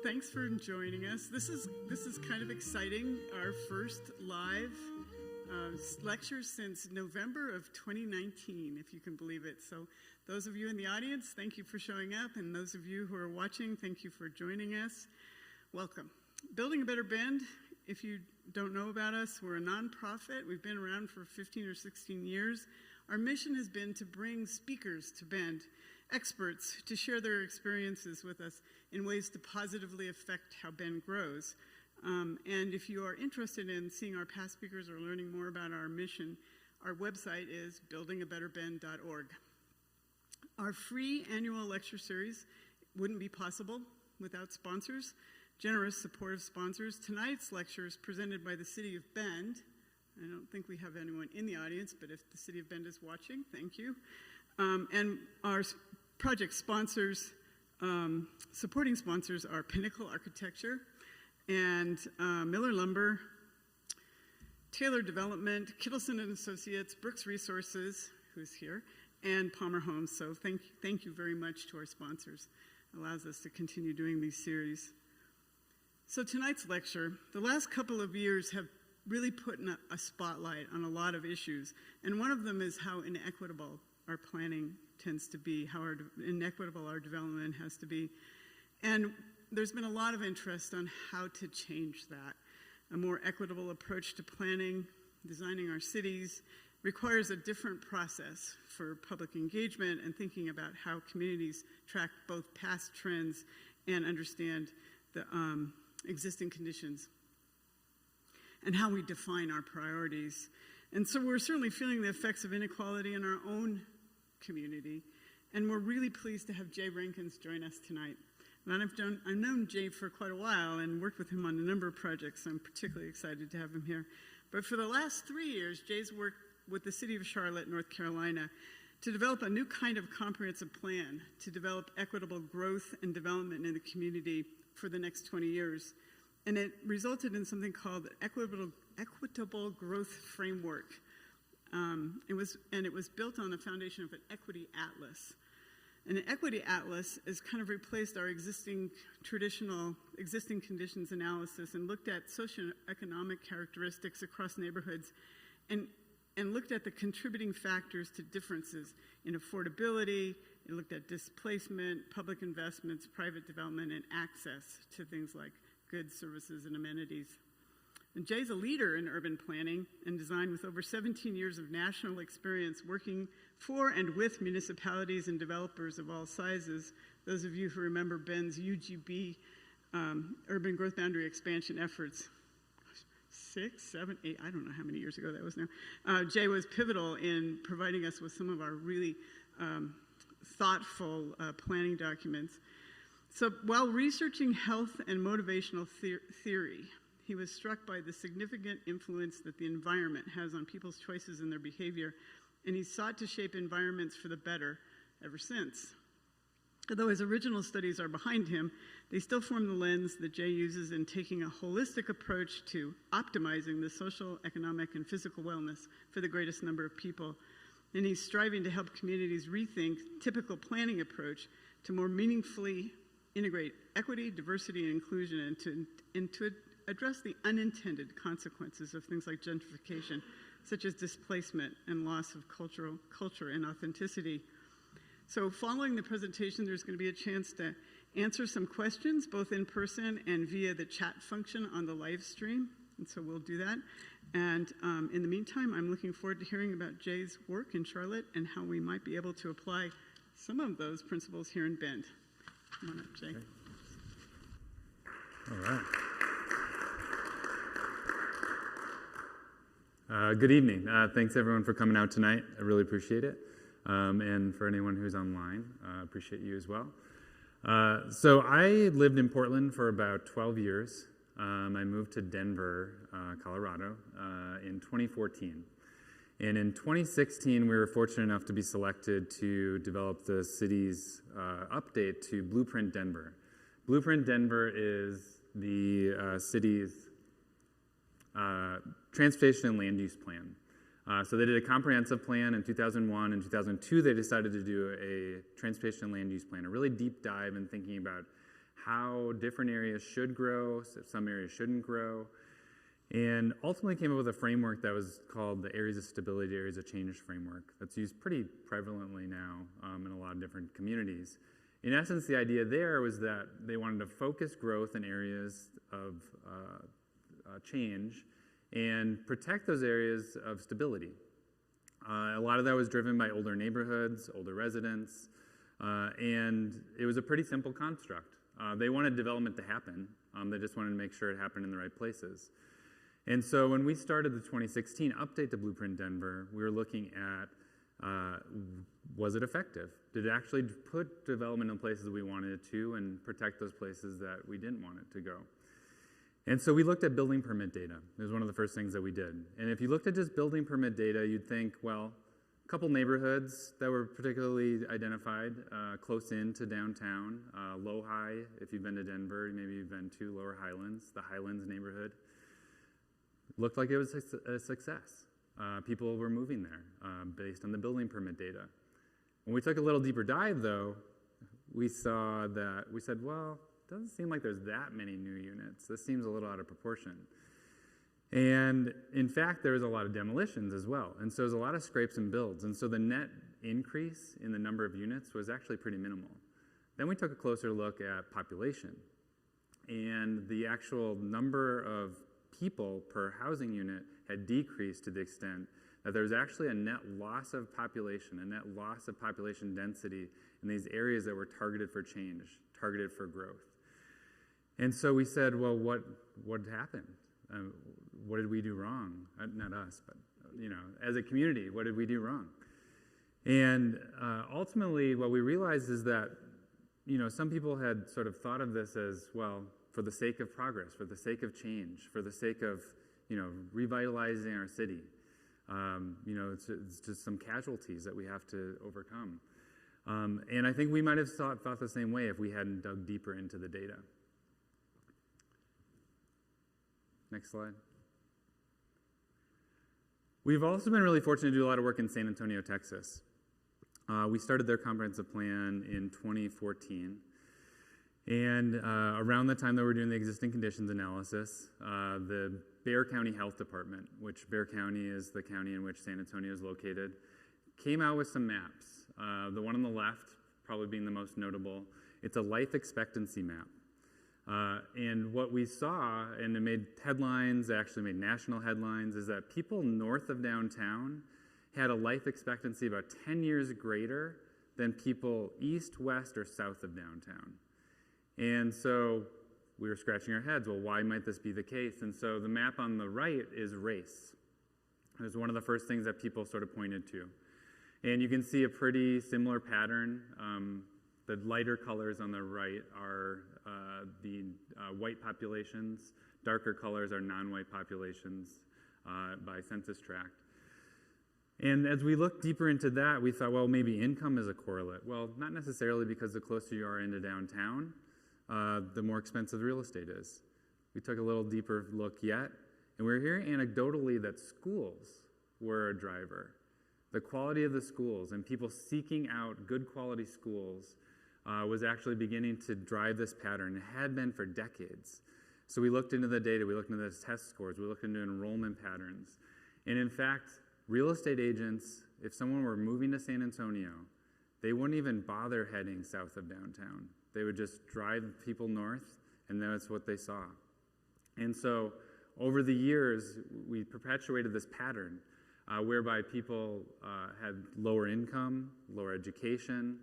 Thanks for joining us. This is kind of exciting. Our first live lecture since November of 2019, if you can believe it. So those of you in the audience, thank you for showing up. And those of you who are watching, thank you for joining us. Welcome. Building a Better Bend, if you don't know about us, we're a nonprofit. We've been around for 15 or 16 years. Our mission has been to bring speakers to Bend, experts to share their experiences with us in ways to positively affect how Bend grows. And if you are interested in seeing our past speakers or learning more about our mission, our website is buildingabetterbend.org. Our free annual lecture series wouldn't be possible without sponsors, generous, supportive sponsors. Tonight's lecture is presented by the City of Bend. I don't think we have anyone in the audience, but if the City of Bend is watching, thank you. And our project sponsors, supporting sponsors are Pinnacle Architecture and Miller Lumber, Taylor Development, Kittleson and Associates, Brooks Resources, who's here, and Palmer Homes. So thank you very much to our sponsors. It allows us to continue doing these series. So tonight's lecture, the last couple of years have really put a spotlight on a lot of issues. And one of them is how inequitable our planning tends to be, how inequitable our development has to be. And there's been a lot of interest on how to change that. A more equitable approach to planning, designing our cities, requires a different process for public engagement and thinking about how communities track both past trends and understand the existing conditions and how we define our priorities. And so we're certainly feeling the effects of inequality in our own community, and we're really pleased to have Jay Renkens join us tonight. And I've known Jay for quite a while and worked with him on a number of projects. I'm particularly excited to have him here. But for the last 3 years, Jay's worked with the City of Charlotte, North Carolina, to develop a new kind of comprehensive plan to develop equitable growth and development in the community for the next 20 years. And it resulted in something called Equitable Growth Framework. It was built on the foundation of an equity atlas. And an equity atlas has kind of replaced our existing conditions analysis and looked at socioeconomic characteristics across neighborhoods and looked at the contributing factors to differences in affordability. It looked at displacement, public investments, private development, and access to things like goods, services, and amenities. And Jay's a leader in urban planning and design with over 17 years of national experience working for and with municipalities and developers of all sizes. Those of you who remember Bend's UGB urban growth boundary expansion efforts, 6, 7, 8, I don't know how many years ago that was now. Jay was pivotal in providing us with some of our really thoughtful planning documents. So while researching health and motivational theory, he was struck by the significant influence that the environment has on people's choices and their behavior, and he sought to shape environments for the better ever since. Although his original studies are behind him, they still form the lens that Jay uses in taking a holistic approach to optimizing the social, economic, and physical wellness for the greatest number of people. And he's striving to help communities rethink typical planning approach to more meaningfully integrate equity, diversity, and inclusion, and to address the unintended consequences of things like gentrification, such as displacement and loss of culture and authenticity. So following the presentation, there's going to be a chance to answer some questions, both in person and via the chat function on the live stream. And so we'll do that. And in the meantime, I'm looking forward to hearing about Jay's work in Charlotte and how we might be able to apply some of those principles here in Bend. Come on up, Jay. Okay. All right. Good evening. Thanks everyone for coming out tonight. I really appreciate it. And for anyone who's online, appreciate you as well. So I lived in Portland for about 12 years. I moved to Denver, Colorado in 2014. And in 2016, we were fortunate enough to be selected to develop the city's update to Blueprint Denver. Blueprint Denver is the city's transportation and land use plan. So they did a comprehensive plan in 2001. In 2002, they decided to do a transportation and land use plan, a really deep dive in thinking about how different areas should grow, some areas shouldn't grow, and ultimately came up with a framework that was called the Areas of Stability, Areas of Change framework that's used pretty prevalently now in a lot of different communities. In essence, the idea there was that they wanted to focus growth in areas of change and protect those areas of stability. A lot of that was driven by older neighborhoods, older residents, and it was a pretty simple construct. They wanted development to happen. They just wanted to make sure it happened in the right places. And so when we started the 2016 update to Blueprint Denver, we were looking at, was it effective? Did it actually put development in places we wanted it to and protect those places that we didn't want it to go? And so we looked at building permit data. It was one of the first things that we did. And if you looked at just building permit data, you'd think, well, a couple neighborhoods that were particularly identified close in to downtown, Low-High, if you've been to Denver, maybe you've been to Lower Highlands, the Highlands neighborhood. Looked like it was a success. People were moving there based on the building permit data. When we took a little deeper dive, though, we saw that, we said, well, it doesn't seem like there's that many new units. This seems a little out of proportion. And in fact, there was a lot of demolitions as well. And so there's a lot of scrapes and builds. And so the net increase in the number of units was actually pretty minimal. Then we took a closer look at population. And the actual number of people per housing unit had decreased to the extent that there was actually a net loss of population, a net loss of population density in these areas that were targeted for change, targeted for growth. And so we said, well, what happened? What did we do wrong? Not us, but as a community, what did we do wrong? And ultimately, what we realized is that some people had sort of thought of this as, well, for the sake of progress, for the sake of change, for the sake of revitalizing our city. It's just some casualties that we have to overcome. And I think we might have thought the same way if we hadn't dug deeper into the data. Next slide. We've also been really fortunate to do a lot of work in San Antonio, Texas. We started their comprehensive plan in 2014. And around the time that we're doing the existing conditions analysis, the Bexar County Health Department, which Bexar County is the county in which San Antonio is located, came out with some maps. The one on the left, probably being the most notable, it's a life expectancy map. And what we saw, and it made headlines, it actually made national headlines, is that people north of downtown had a life expectancy about 10 years greater than people east, west, or south of downtown. And so we were scratching our heads, well, why might this be the case? And so the map on the right is race. It was one of the first things that people sort of pointed to. And you can see a pretty similar pattern. The lighter colors on the right are the white populations. Darker colors are non-white populations by census tract. And as we looked deeper into that, we thought, well, maybe income is a correlate. Well, not necessarily, because the closer you are into downtown, the more expensive real estate is. We took a little deeper look yet, and we were hearing anecdotally that schools were a driver. The quality of the schools and people seeking out good quality schools was actually beginning to drive this pattern. It had been for decades. So we looked into the data, we looked into the test scores, we looked into enrollment patterns. And in fact, real estate agents, if someone were moving to San Antonio, they wouldn't even bother heading south of downtown. They would just drive people north, and that's what they saw. And so over the years, we perpetuated this pattern whereby people had lower income, lower education.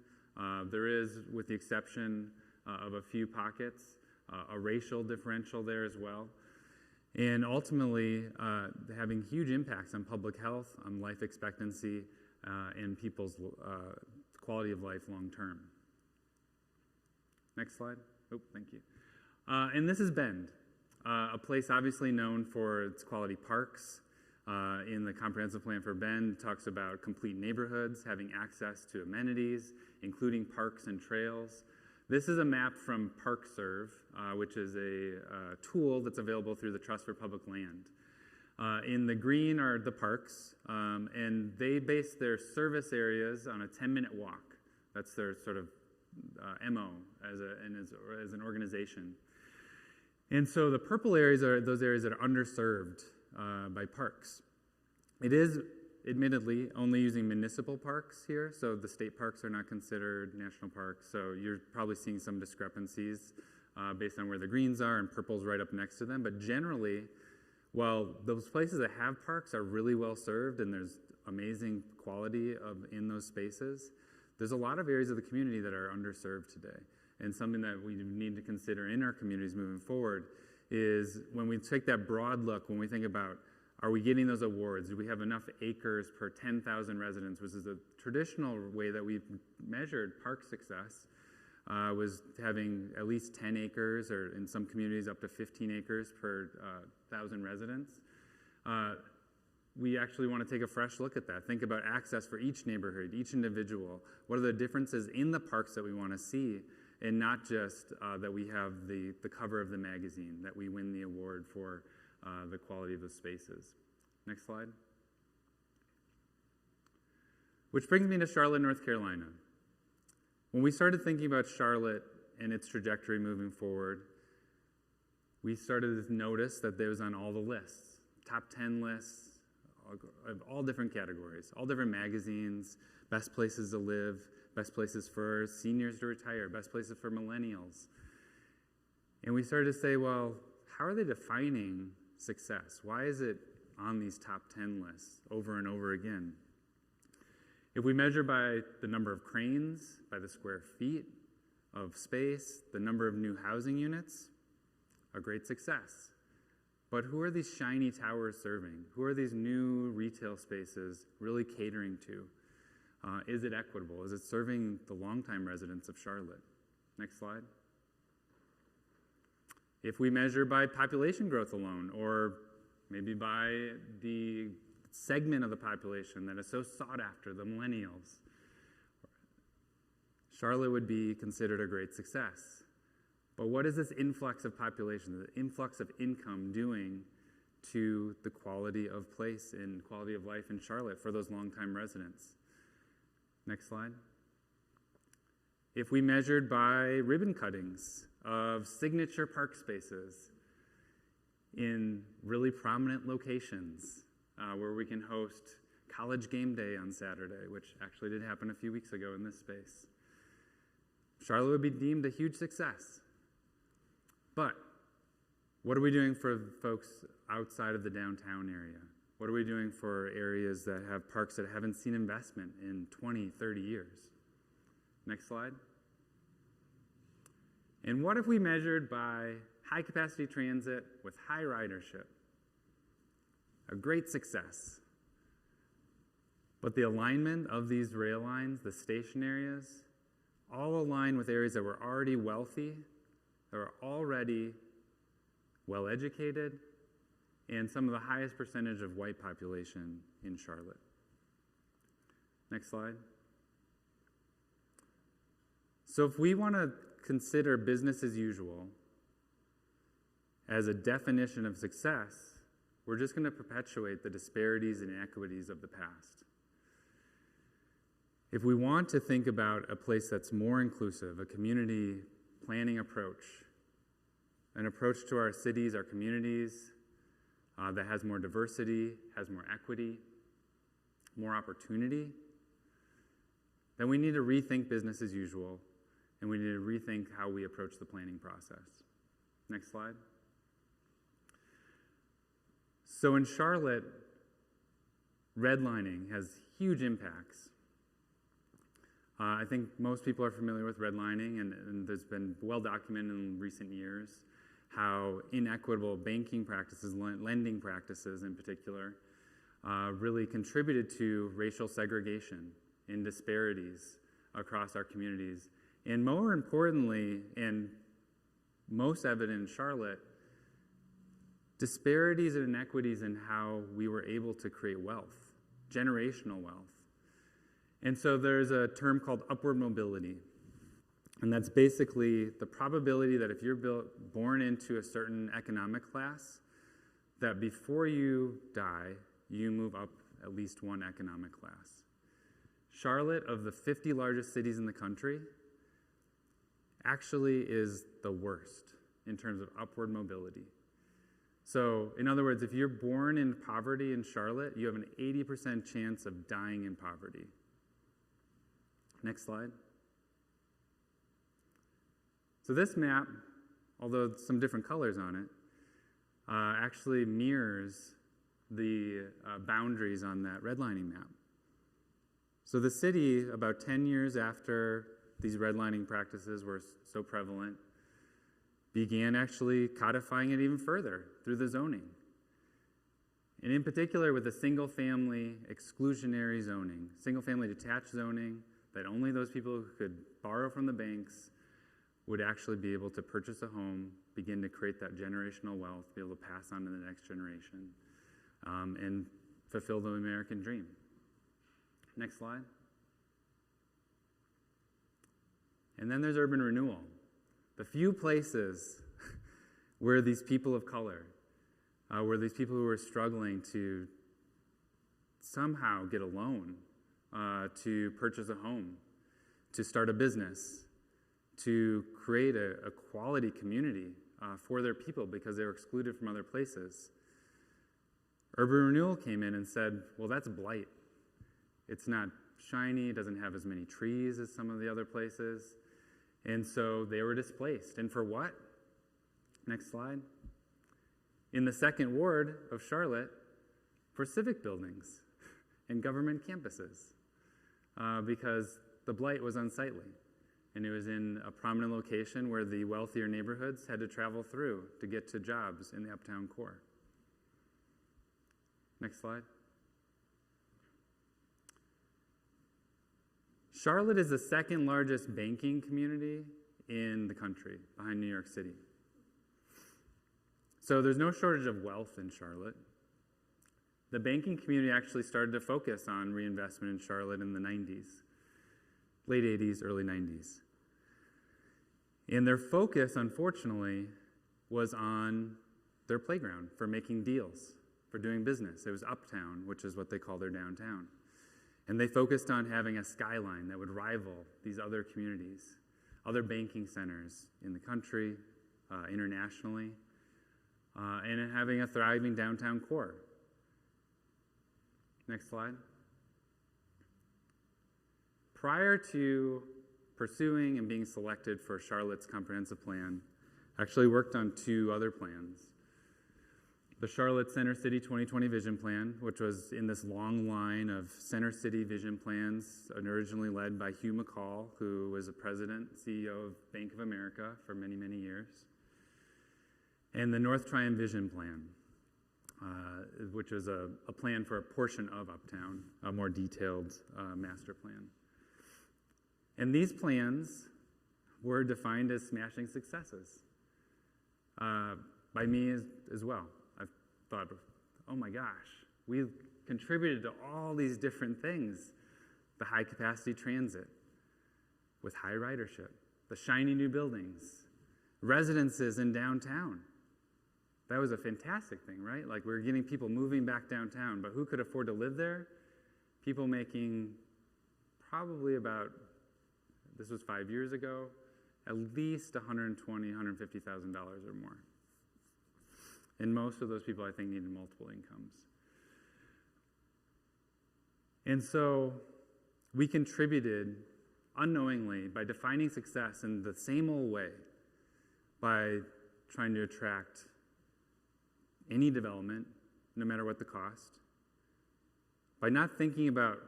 There is, with the exception of a few pockets, a racial differential there as well. And ultimately, having huge impacts on public health, on life expectancy, and people's quality of life long term. Next slide. Oh, thank you. And this is Bend, a place obviously known for its quality parks. In the comprehensive plan for Bend, it talks about complete neighborhoods, having access to amenities, including parks and trails. This is a map from ParkServe, which is a tool that's available through the Trust for Public Land. In the green are the parks, and they base their service areas on a 10-minute walk. That's their sort of MO as an organization. And so the purple areas are those areas that are underserved by parks. It is admittedly only using municipal parks here, so the state parks are not considered national parks, so you're probably seeing some discrepancies based on where the greens are, and purple's right up next to them. But generally, while those places that have parks are really well served and there's amazing quality in those spaces, there's a lot of areas of the community that are underserved today. And something that we need to consider in our communities moving forward is when we take that broad look, when we think about, are we getting those awards? Do we have enough acres per 10,000 residents, which is a traditional way that we've measured park success, was having at least 10 acres, or in some communities up to 15 acres per 1,000 residents. We actually want to take a fresh look at that. Think about access for each neighborhood, each individual. What are the differences in the parks that we want to see? And not just that we have the cover of the magazine, that we win the award for the quality of the spaces. Next slide. Which brings me to Charlotte, North Carolina. When we started thinking about Charlotte and its trajectory moving forward, we started to notice that there was on all the lists, top 10 lists of all different categories, all different magazines, best places to live, best places for seniors to retire, best places for millennials. And we started to say, well, how are they defining success? Why is it on these top 10 lists over and over again? If we measure by the number of cranes, by the square feet of space, the number of new housing units, a great success. But who are these shiny towers serving? Who are these new retail spaces really catering to? Is it equitable? Is it serving the longtime residents of Charlotte? Next slide. If we measure by population growth alone, or maybe by the segment of the population that is so sought after, the millennials, Charlotte would be considered a great success. But what is this influx of population, the influx of income doing to the quality of place and quality of life in Charlotte for those longtime residents? Next slide. If we measured by ribbon cuttings of signature park spaces in really prominent locations where we can host college game day on Saturday, which actually did happen a few weeks ago in this space, Charlotte would be deemed a huge success. But what are we doing for folks outside of the downtown area? What are we doing for areas that have parks that haven't seen investment in 20, 30 years? Next slide. And what if we measured by high-capacity transit with high ridership? A great success. But the alignment of these rail lines, the station areas, all align with areas that were already wealthy, that were already well-educated, and some of the highest percentage of white population in Charlotte. Next slide. So if we want to consider business as usual as a definition of success, we're just going to perpetuate the disparities and inequities of the past. If we want to think about a place that's more inclusive, a community planning approach, an approach to our cities, our communities, that has more diversity, has more equity, more opportunity, then we need to rethink business as usual, and we need to rethink how we approach the planning process. Next slide. So in Charlotte, redlining has huge impacts. I think most people are familiar with redlining, and there's been well documented in recent years how inequitable banking practices, lending practices in particular, really contributed to racial segregation and disparities across our communities. And more importantly, and most evident in Charlotte, disparities and inequities in how we were able to create wealth, generational wealth. And so there's a term called upward mobility. And that's basically the probability that if you're born into a certain economic class, that before you die, you move up at least one economic class. Charlotte, of the 50 largest cities in the country, actually is the worst in terms of upward mobility. So, in other words, if you're born in poverty in Charlotte, you have an 80% chance of dying in poverty. Next slide. So this map, although some different colors on it, actually mirrors the boundaries on that redlining map. So the city, about 10 years after these redlining practices were so prevalent, began actually codifying it even further through the zoning. And in particular with the single-family exclusionary zoning, single-family detached zoning, that only those people who could borrow from the banks would actually be able to purchase a home, begin to create that generational wealth, be able to pass on to the next generation, and fulfill the American dream. Next slide. And then there's urban renewal. The few places where these people of color, where these people who are struggling to somehow get a loan, to purchase a home, to start a business, to create a quality community for their people because they were excluded from other places. Urban renewal came in and said, well, that's blight. It's not shiny, it doesn't have as many trees as some of the other places. And so they were displaced. And for what? Next slide. In the second ward of Charlotte, for civic buildings and government campuses, because the blight was unsightly. And it was in a prominent location where the wealthier neighborhoods had to travel through to get to jobs in the uptown core. Next slide. Charlotte is the second largest banking community in the country, behind New York City. So there's no shortage of wealth in Charlotte. The banking community actually started to focus on reinvestment in Charlotte in the 90s, late 80s, early 90s. And their focus, unfortunately, was on their playground for making deals, for doing business. It was uptown, which is what they call their downtown. And they focused on having a skyline that would rival these other communities, other banking centers in the country, internationally, and having a thriving downtown core. Next slide. Prior to pursuing and being selected for Charlotte's comprehensive plan, I actually worked on two other plans. The Charlotte Center City 2020 Vision Plan, which was in this long line of Center City vision plans, originally led by Hugh McCall, who was a president, CEO of Bank of America for many, many years. And the North Tryon Vision Plan, which was a plan for a portion of Uptown, a more detailed master plan. And these plans were defined as smashing successes by me as well. I thought, oh my gosh, we contributed to all these different things. The high capacity transit with high ridership, the shiny new buildings, residences in downtown. That was a fantastic thing, right? Like we were getting people moving back downtown, but who could afford to live there? People making probably about, this was 5 years ago, at least $120,000, $150,000 or more. And most of those people, I think, needed multiple incomes. And so we contributed unknowingly by defining success in the same old way, by trying to attract any development, no matter what the cost, by not thinking about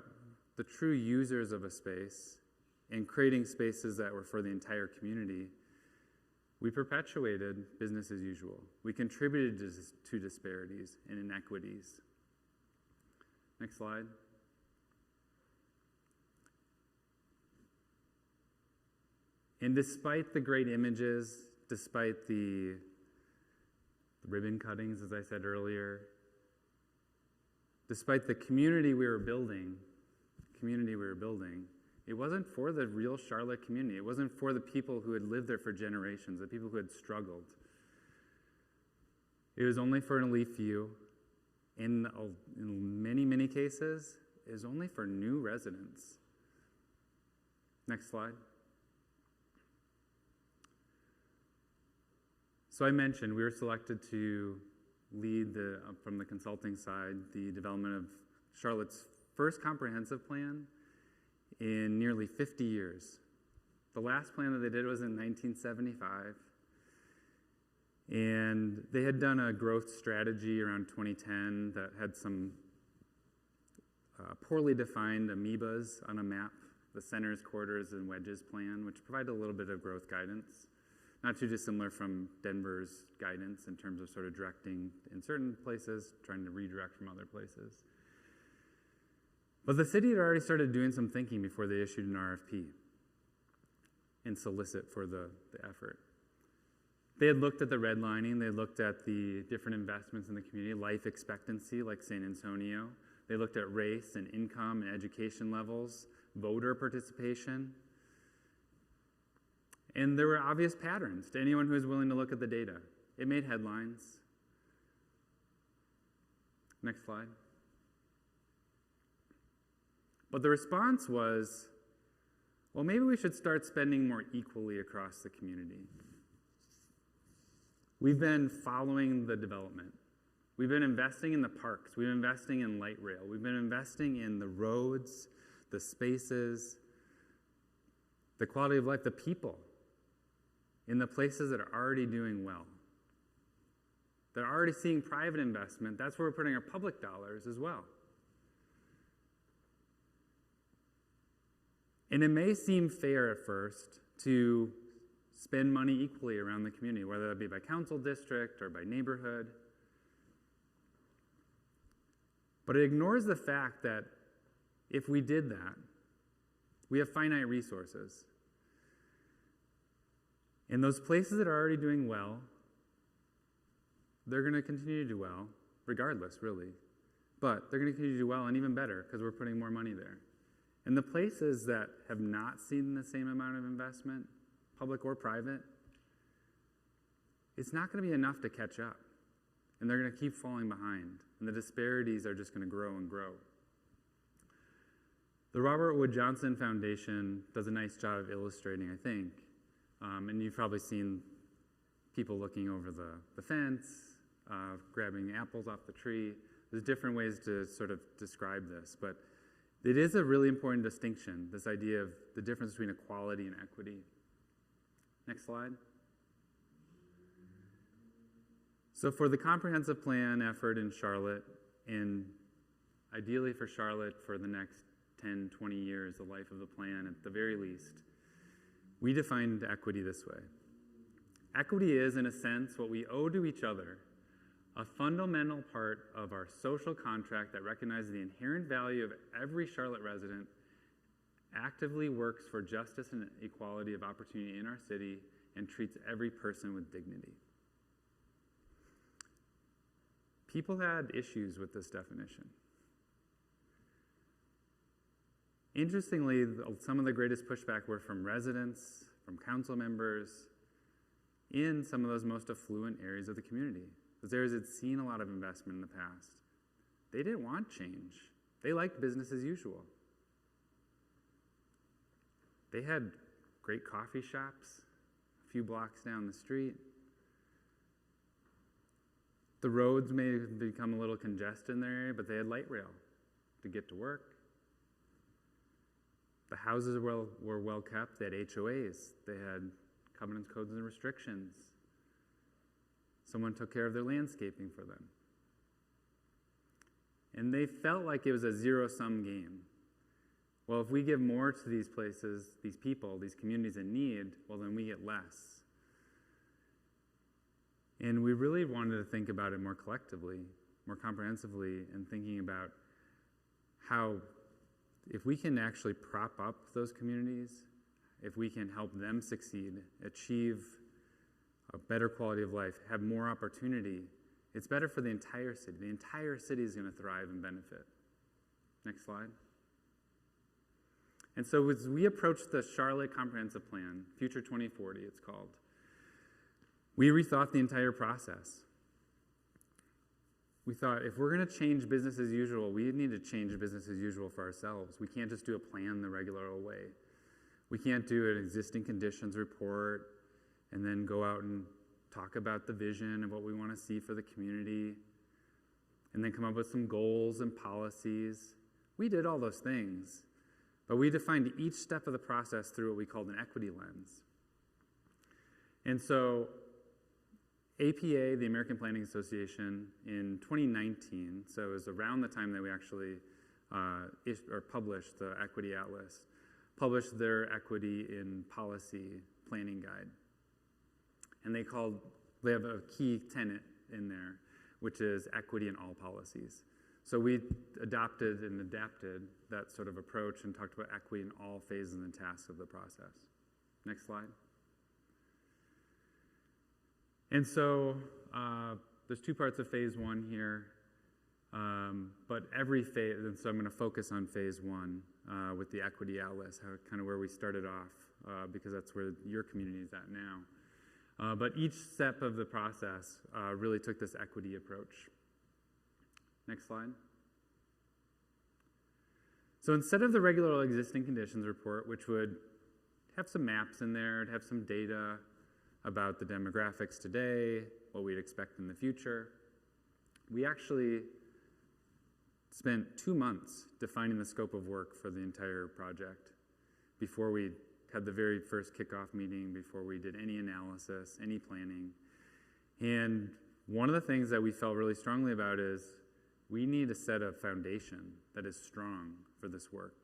the true users of a space and creating spaces that were for the entire community. We perpetuated business as usual. We contributed to disparities and inequities. Next slide. And despite the great images, despite the ribbon cuttings, as I said earlier, despite the community we were building, it wasn't for the real Charlotte community. It wasn't for the people who had lived there for generations, the people who had struggled. It was only for an elite few. In many, many cases, it was only for new residents. Next slide. So I mentioned we were selected to lead from the consulting side, the development of Charlotte's first comprehensive plan in nearly 50 years. The last plan that they did was in 1975. And they had done a growth strategy around 2010 that had some poorly defined amoebas on a map, the centers, quarters, and wedges plan, which provided a little bit of growth guidance. Not too dissimilar from Denver's guidance in terms of sort of directing in certain places, trying to redirect from other places. But the city had already started doing some thinking before they issued an RFP and solicit for the effort. They had looked at the redlining, they looked at the different investments in the community, life expectancy like San Antonio. They looked at race and income and education levels, voter participation. And there were obvious patterns to anyone who was willing to look at the data. It made headlines. Next slide. But the response was, well, maybe we should start spending more equally across the community. We've been following the development. We've been investing in the parks. We've been investing in light rail. We've been investing in the roads, the spaces, the quality of life, the people, in the places that are already doing well. They're already seeing private investment. That's where we're putting our public dollars as well. And it may seem fair at first to spend money equally around the community, whether that be by council district or by neighborhood. But it ignores the fact that if we did that, we have finite resources. And those places that are already doing well, they're going to continue to do well, regardless, really. But they're going to continue to do well and even better because we're putting more money there. And the places that have not seen the same amount of investment, public or private, it's not going to be enough to catch up. And they're going to keep falling behind. And the disparities are just going to grow and grow. The Robert Wood Johnson Foundation does a nice job of illustrating, I think. And you've probably seen people looking over the fence, grabbing apples off the tree. There's different ways to sort of describe this. But it is a really important distinction, this idea of the difference between equality and equity. Next slide. So for the comprehensive plan effort in Charlotte, and ideally for Charlotte for the next 10, 20 years, the life of the plan at the very least, we defined equity this way. Equity is, in a sense, what we owe to each other, a fundamental part of our social contract that recognizes the inherent value of every Charlotte resident, actively works for justice and equality of opportunity in our city, and treats every person with dignity. People had issues with this definition. Interestingly, some of the greatest pushback were from residents, from council members, in some of those most affluent areas of the community. Those areas had seen a lot of investment in the past. They didn't want change. They liked business as usual. They had great coffee shops a few blocks down the street. The roads may have become a little congested in their area, but they had light rail to get to work. The houses were well kept. They had HOAs. They had covenants, codes, and restrictions. Someone took care of their landscaping for them. And they felt like it was a zero-sum game. Well, if we give more to these places, these people, these communities in need, well, then we get less. And we really wanted to think about it more collectively, more comprehensively, and thinking about how, if we can actually prop up those communities, if we can help them succeed, achieve a better quality of life, have more opportunity, it's better for the entire city. The entire city is going to thrive and benefit. Next slide. And so as we approach the Charlotte Comprehensive Plan, Future 2040 it's called, we rethought the entire process. We thought, if we're going to change business as usual, we need to change business as usual for ourselves. We can't just do a plan the regular old way. We can't do an existing conditions report and then go out and talk about the vision of what we want to see for the community, and then come up with some goals and policies. We did all those things, but we defined each step of the process through what we called an equity lens. And so APA, the American Planning Association, in 2019, so it was around the time that we actually published the Equity Atlas, published their Equity in Policy Planning Guide. And they have a key tenet in there, which is equity in all policies. So we adopted and adapted that sort of approach and talked about equity in all phases and tasks of the process. Next slide. And so there's two parts of phase one here, but every phase, and so I'm going to focus on phase one with the Equity Atlas, kind of where we started off, because that's where your community is at now. But each step of the process really took this equity approach. Next slide. So instead of the regular existing conditions report, which would have some maps in there, it'd have some data about the demographics today, what we'd expect in the future, we actually spent 2 months defining the scope of work for the entire project before we had the very first kickoff meeting, before we did any analysis, any planning. And one of the things that we felt really strongly about is we need to set a foundation that is strong for this work,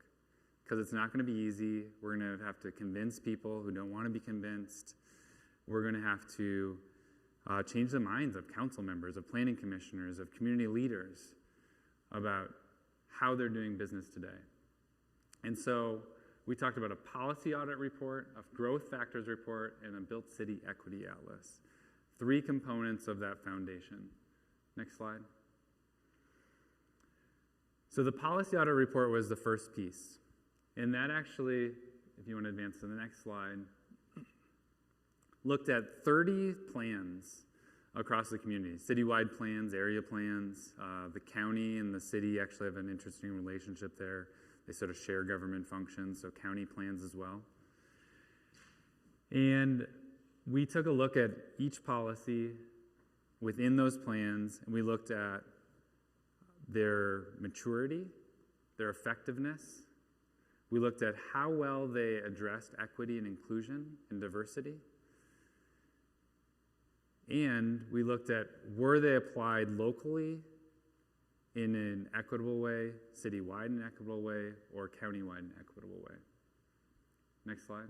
because it's not going to be easy. We're going to have to convince people who don't want to be convinced. We're going to have to change the minds of council members, of planning commissioners, of community leaders about how they're doing business today. And so we talked about a policy audit report, a growth factors report, and a built city equity atlas. 3 components of that foundation. Next slide. So the policy audit report was the first piece. And that actually, if you want to advance to the next slide, looked at 30 plans across the community, citywide plans, area plans. The county and the city actually have an interesting relationship there. They sort of share government functions, so county plans as well. And we took a look at each policy within those plans, and we looked at their maturity, their effectiveness. We looked at how well they addressed equity and inclusion and diversity. And we looked at, were they applied locally in an equitable way, citywide in an equitable way, or countywide in an equitable way. Next slide.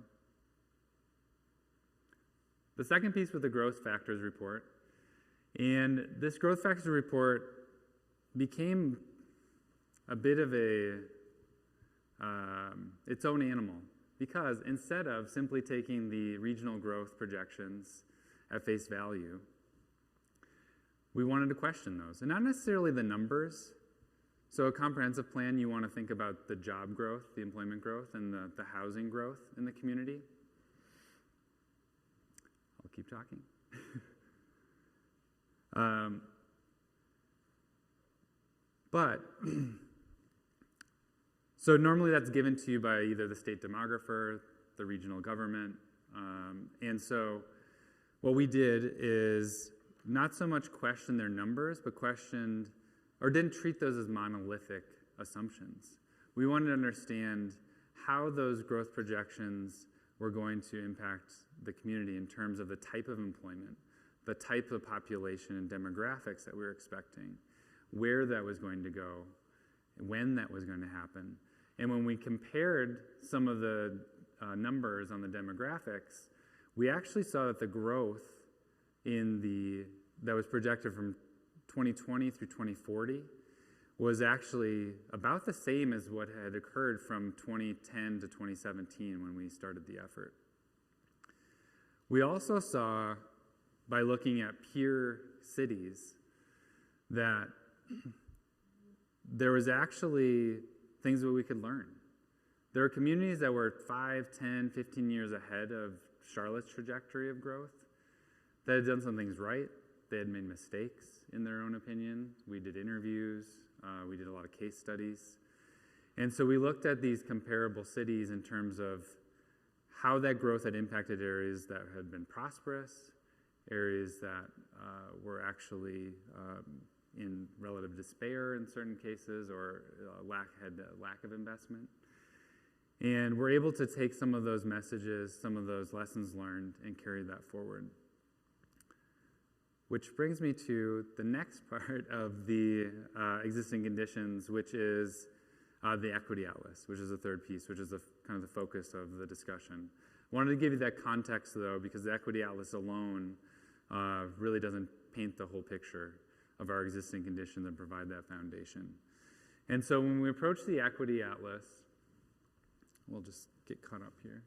The second piece with the growth factors report. And this growth factors report became a bit of its own animal, because instead of simply taking the regional growth projections at face value, we wanted to question those, and not necessarily the numbers. So a comprehensive plan, you want to think about the job growth, the employment growth, and the housing growth in the community. I'll keep talking. So normally that's given to you by either the state demographer, the regional government, and so what we did is not so much question their numbers, but questioned, or didn't treat those as monolithic assumptions. We wanted to understand how those growth projections were going to impact the community in terms of the type of employment, the type of population and demographics that we were expecting, where that was going to go, when that was going to happen. And when we compared some of the numbers on the demographics, we actually saw that the growth that was projected from 2020 through 2040 was actually about the same as what had occurred from 2010 to 2017 when we started the effort. We also saw, by looking at peer cities, that there was actually things that we could learn. There are communities that were 5, 10, 15 years ahead of Charlotte's trajectory of growth, that had done some things right. They had made mistakes in their own opinion. We did interviews. We did a lot of case studies. And so we looked at these comparable cities in terms of how that growth had impacted areas that had been prosperous areas that were actually in relative despair in certain cases, or had a lack of investment. And we're able to take some of those messages, some of those lessons learned, and carry that forward. Which brings me to the next part of the existing conditions, which is the equity atlas, which is the third piece, which is kind of the focus of the discussion. I wanted to give you that context, though, because the equity atlas alone really doesn't paint the whole picture of our existing conditions and provide that foundation. And so when we approach the equity atlas, we'll just get caught up here.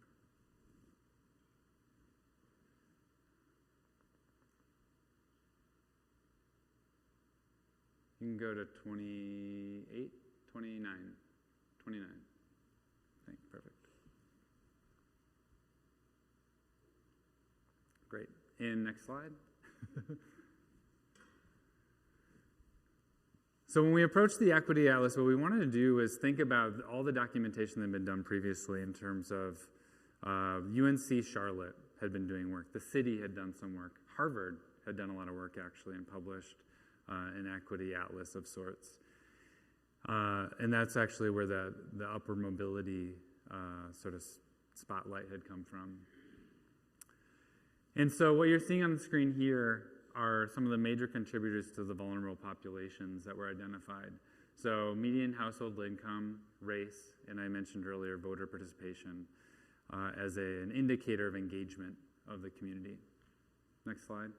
You can go to 28, 29, 29. Thanks, perfect. Great. And next slide. So when we approach the equity atlas, what we wanted to do was think about all the documentation that had been done previously in terms of UNC Charlotte had been doing work. The city had done some work. Harvard had done a lot of work, actually, and published an equity atlas of sorts. And that's actually where the upper mobility sort of spotlight had come from. And so what you're seeing on the screen here are some of the major contributors to the vulnerable populations that were identified. So median household income, race, and I mentioned earlier voter participation as an indicator of engagement of the community. Next slide.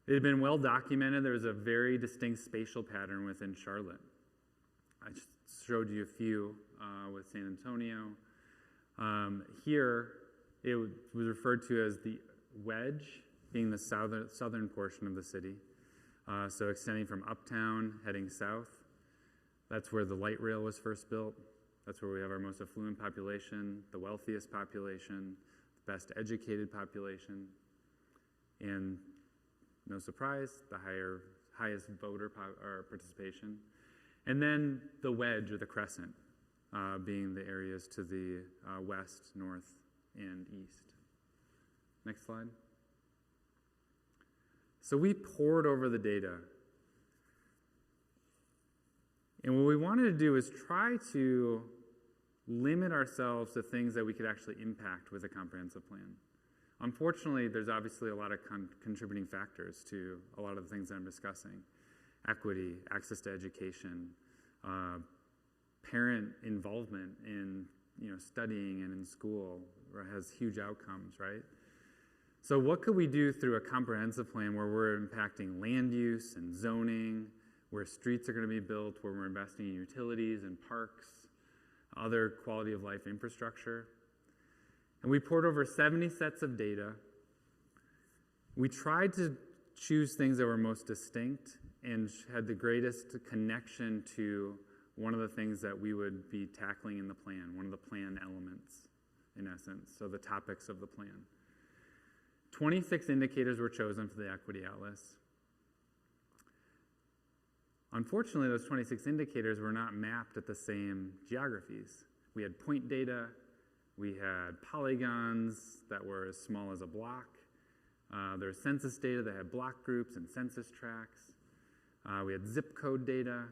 It had been well documented. There was a very distinct spatial pattern within Charlotte. I just showed you a few with San Antonio. Here, it was referred to as the wedge, being the southern portion of the city. So extending from uptown, heading south. That's where the light rail was first built. That's where we have our most affluent population, the wealthiest population, the best educated population, and no surprise, the highest voter participation. And then the wedge, or the crescent, being the areas to the west, north, and east. Next slide. So we pored over the data. And what we wanted to do is try to limit ourselves to things that we could actually impact with a comprehensive plan. Unfortunately, there's obviously a lot of contributing factors to a lot of the things that I'm discussing. Equity, access to education, parent involvement in studying and in school has huge outcomes, right? So what could we do through a comprehensive plan where we're impacting land use and zoning, where streets are going to be built, where we're investing in utilities and parks, other quality of life infrastructure? And we poured over 70 sets of data. We tried to choose things that were most distinct and had the greatest connection to one of the things that we would be tackling in the plan, one of the plan elements, in essence, so the topics of the plan. 26 indicators were chosen for the Equity Atlas. Unfortunately, those 26 indicators were not mapped at the same geographies. We had point data, we had polygons that were as small as a block. There was census data that had block groups and census tracts. We had zip code data.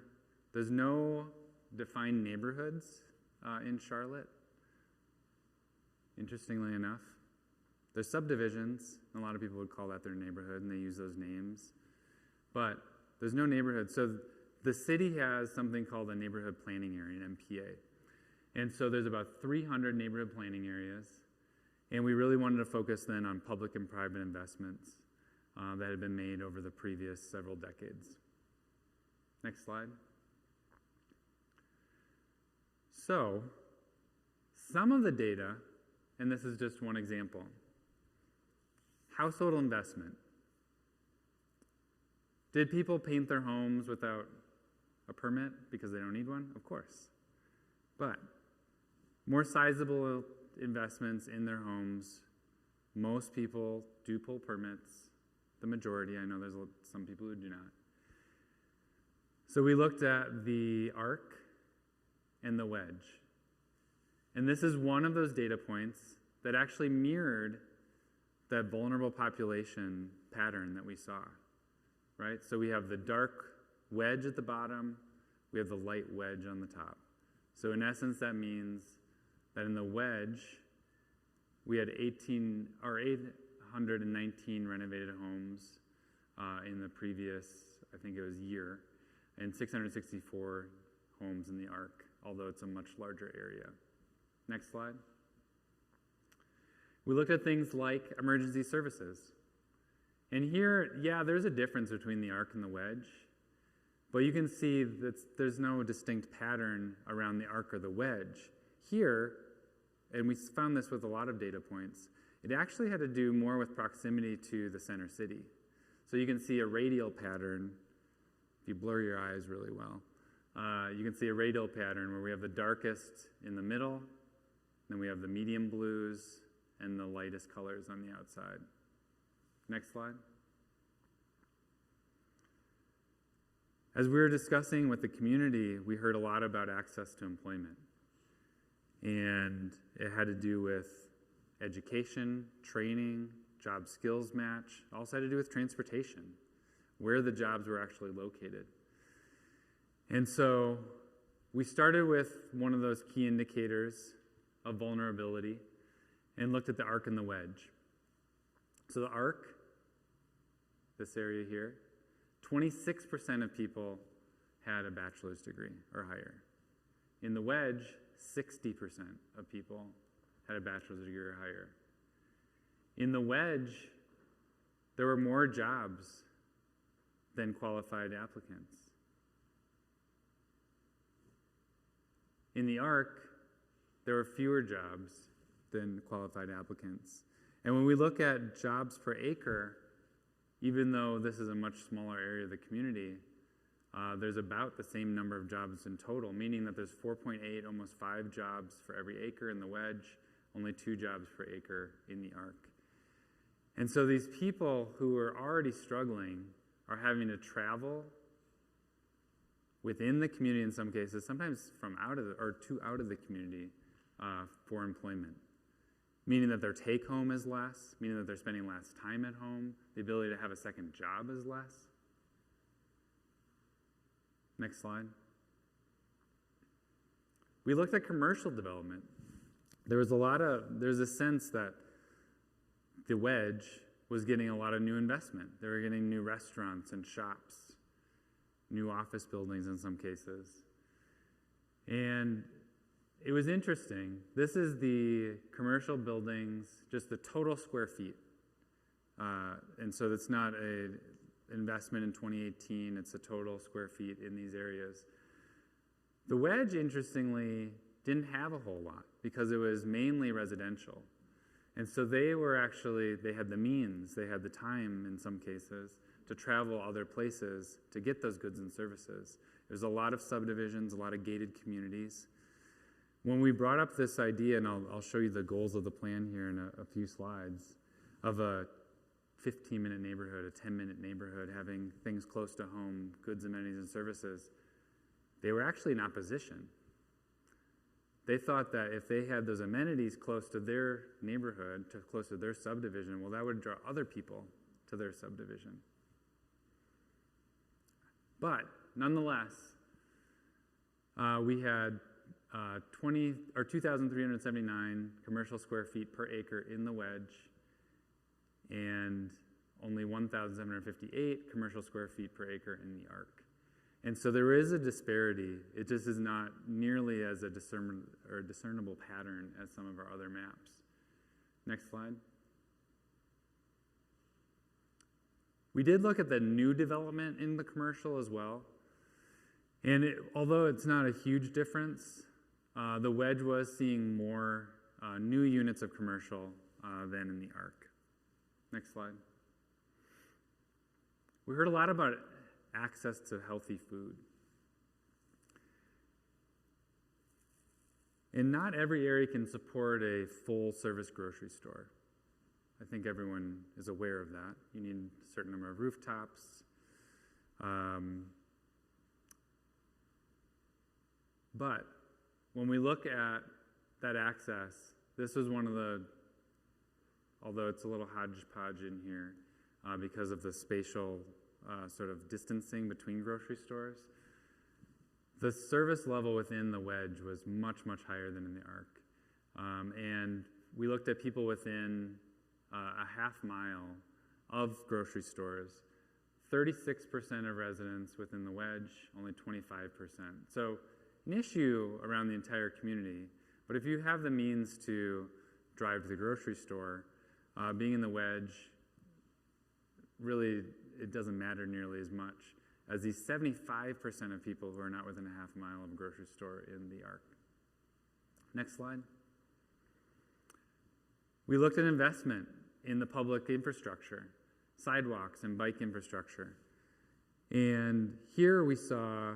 There's no defined neighborhoods in Charlotte, interestingly enough. There's subdivisions. A lot of people would call that their neighborhood, and they use those names. But there's no neighborhood. So the city has something called a neighborhood planning area, an MPA. And so there's about 300 neighborhood planning areas. And we really wanted to focus then on public and private investments that had been made over the previous several decades. Next slide. So some of the data, and this is just one example, household investment. Did people paint their homes without a permit because they don't need one? Of course. But more sizable investments in their homes, most people do pull permits. The majority, I know there's some people who do not. So we looked at the arc and the wedge. And this is one of those data points that actually mirrored that vulnerable population pattern that we saw, right? So we have the dark wedge at the bottom, we have the light wedge on the top. So in essence, that means that in the wedge, we had 819 renovated homes in the previous, I think it was year, and 664 homes in the arc, although it's a much larger area. Next slide. We looked at things like emergency services. And here, yeah, there's a difference between the arc and the wedge, but you can see that there's no distinct pattern around the arc or the wedge. Here, and we found this with a lot of data points, it actually had to do more with proximity to the center city. So you can see a radial pattern. If you blur your eyes really well, you can see a radial pattern where we have the darkest in the middle, then we have the medium blues, and the lightest colors on the outside. Next slide. As we were discussing with the community, we heard a lot about access to employment. And it had to do with education, training, job skills match. It also had to do with transportation, where the jobs were actually located. And so we started with one of those key indicators of vulnerability and looked at the arc and the wedge. So the arc, this area here, 26% of people had a bachelor's degree or higher. In the wedge, 60% of people had a bachelor's degree or higher. In the wedge, there were more jobs than qualified applicants. In the arc, there were fewer jobs than qualified applicants. And when we look at jobs per acre, even though this is a much smaller area of the community, there's about the same number of jobs in total, meaning that there's 4.8, almost 5 jobs for every acre in the wedge, only 2 jobs per acre in the arc. And so these people who are already struggling are having to travel within the community in some cases, sometimes from out of the community for employment. Meaning that their take home is less, meaning that they're spending less time at home, the ability to have a second job is less. Next slide. We looked at commercial development. There's a sense that the wedge was getting a lot of new investment. They were getting new restaurants and shops, new office buildings in some cases. And it was interesting. This is the commercial buildings, just the total square feet. And so it's not an investment in 2018, it's the total square feet in these areas. The wedge, interestingly, didn't have a whole lot because it was mainly residential. And so they had the means, they had the time in some cases to travel other places to get those goods and services. There's a lot of subdivisions, a lot of gated communities. When we brought up this idea, and I'll show you the goals of the plan here in a few slides, of a 15-minute neighborhood, a 10-minute neighborhood, having things close to home, goods, amenities, and services, they were actually in opposition. They thought that if they had those amenities close to their neighborhood, close to their subdivision, well, that would draw other people to their subdivision. But nonetheless, we had 2,379 commercial square feet per acre in the wedge, and only 1,758 commercial square feet per acre in the arc. And so there is a disparity. It just is not nearly as a discernible pattern as some of our other maps. Next slide. We did look at the new development in the commercial as well. And although it's not a huge difference, the wedge was seeing more new units of commercial than in the arc. Next slide. We heard a lot about access to healthy food. And not every area can support a full-service grocery store. I think everyone is aware of that. You need a certain number of rooftops. But when we look at that access, this was one of the although it's a little hodgepodge in here because of the spatial sort of distancing between grocery stores. The service level within the wedge was much, much higher than in the arc. And we looked at people within a half mile of grocery stores. 36% of residents within the wedge, only 25%. So an issue around the entire community. But if you have the means to drive to the grocery store, being in the wedge, really, it doesn't matter nearly as much as these 75% of people who are not within a half mile of a grocery store in the arc. Next slide. We looked at investment in the public infrastructure, sidewalks and bike infrastructure. And here we saw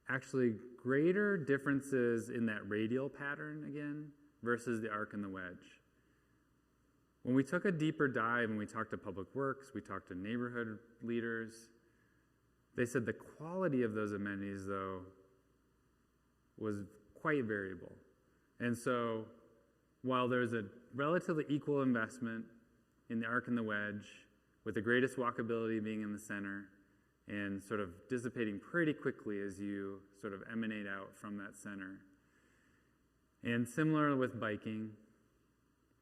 actually greater differences in that radial pattern again versus the arc and the wedge. When we took a deeper dive and we talked to public works, we talked to neighborhood leaders, they said the quality of those amenities, though, was quite variable. And so while there's a relatively equal investment in the arc and the wedge, with the greatest walkability being in the center and sort of dissipating pretty quickly as you sort of emanate out from that center. And similar with biking,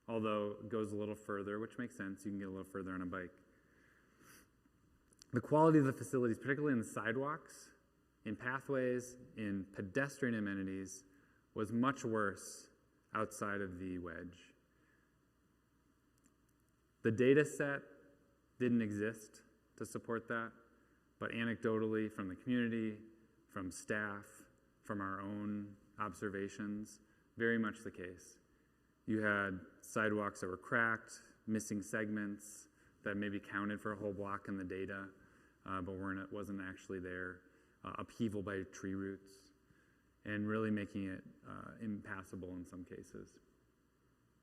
although it goes a little further, which makes sense, you can get a little further on a bike. The quality of the facilities, particularly in the sidewalks, in pathways, in pedestrian amenities, was much worse outside of the wedge. The data set didn't exist to support that, but anecdotally from the community, from staff, from our own observations, very much the case. You had sidewalks that were cracked, missing segments that maybe counted for a whole block in the data, but wasn't actually there, upheaval by tree roots, and really making it impassable in some cases.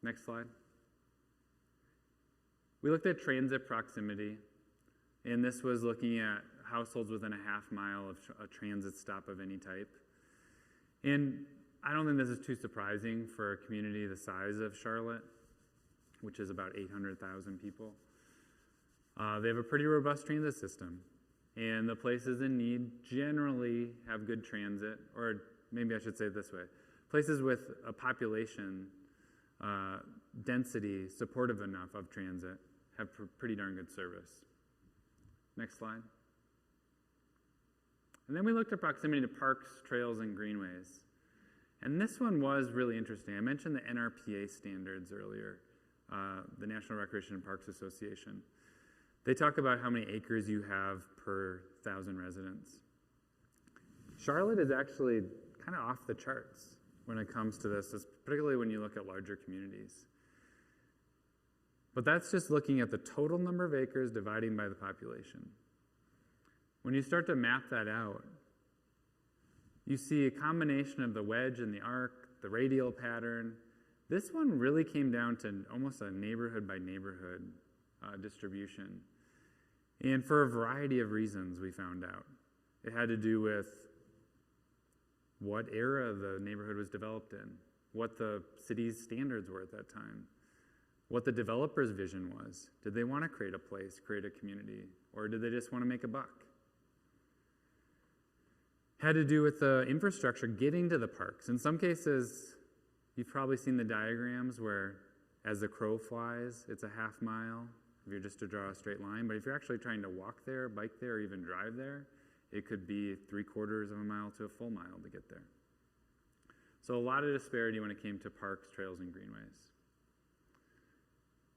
Next slide. We looked at transit proximity, and this was looking at households within a half mile of a transit stop of any type. And I don't think this is too surprising for a community the size of Charlotte, which is about 800,000 people. They have a pretty robust transit system, and the places in need generally have good transit, or maybe I should say it this way. Places with a population density supportive enough of transit have pretty darn good service. Next slide. And then we looked at proximity to parks, trails, and greenways. And this one was really interesting. I mentioned the NRPA standards earlier, the National Recreation and Parks Association. They talk about how many acres you have per 1,000 residents. Charlotte is actually kind of off the charts when it comes to this, particularly when you look at larger communities. But that's just looking at the total number of acres dividing by the population. When you start to map that out, you see a combination of the wedge and the arc, the radial pattern. This one really came down to almost a neighborhood by neighborhood distribution. And for a variety of reasons, we found out. It had to do with what era the neighborhood was developed in, what the city's standards were at that time, what the developer's vision was. Did they want to create a place, create a community, or did they just want to make a buck? Had to do with the infrastructure getting to the parks. In some cases, you've probably seen the diagrams where as the crow flies, it's a half mile if you're just to draw a straight line. But if you're actually trying to walk there, bike there, or even drive there, it could be 3/4 of a mile to a full mile to get there. So a lot of disparity when it came to parks, trails, and greenways.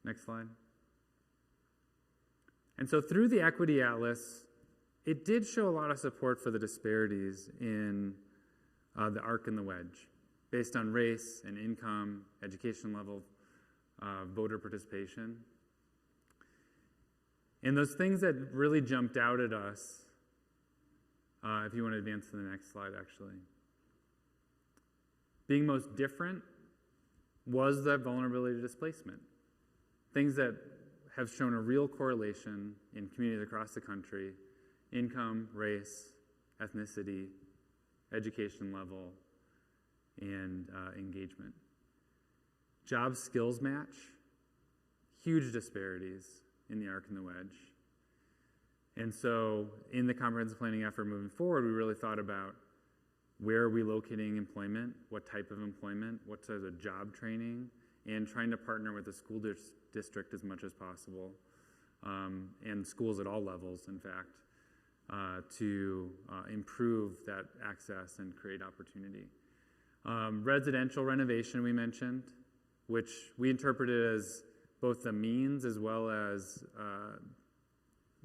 Next slide. And so through the Equity Atlas, it did show a lot of support for the disparities in the arc and the wedge, based on race and income, education level, voter participation. And those things that really jumped out at us, if you want to advance to the next slide, actually. Being most different was that vulnerability to displacement. Things that have shown a real correlation in communities across the country: income, race, ethnicity, education level, and engagement. Job skills match huge disparities in the arc and the wedge. And so in the comprehensive planning effort moving forward, we really thought about where are we locating employment, what type of employment, what type of job training, and trying to partner with the school district as much as possible, and schools at all levels, in fact, to improve that access and create opportunity. Residential renovation we mentioned, which we interpreted as both the means as well as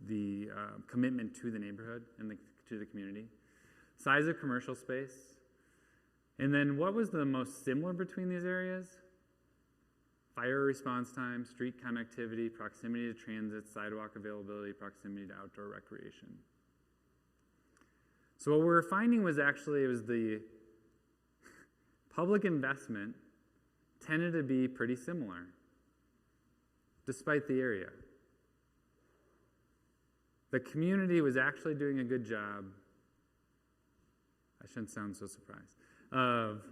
the commitment to the neighborhood and to the community. Size of commercial space. And then what was the most similar between these areas? Fire response time, street connectivity, proximity to transit, sidewalk availability, proximity to outdoor recreation. So what we were finding was actually it was the public investment tended to be pretty similar, despite the area. The community was actually doing a good job, I shouldn't sound so surprised, of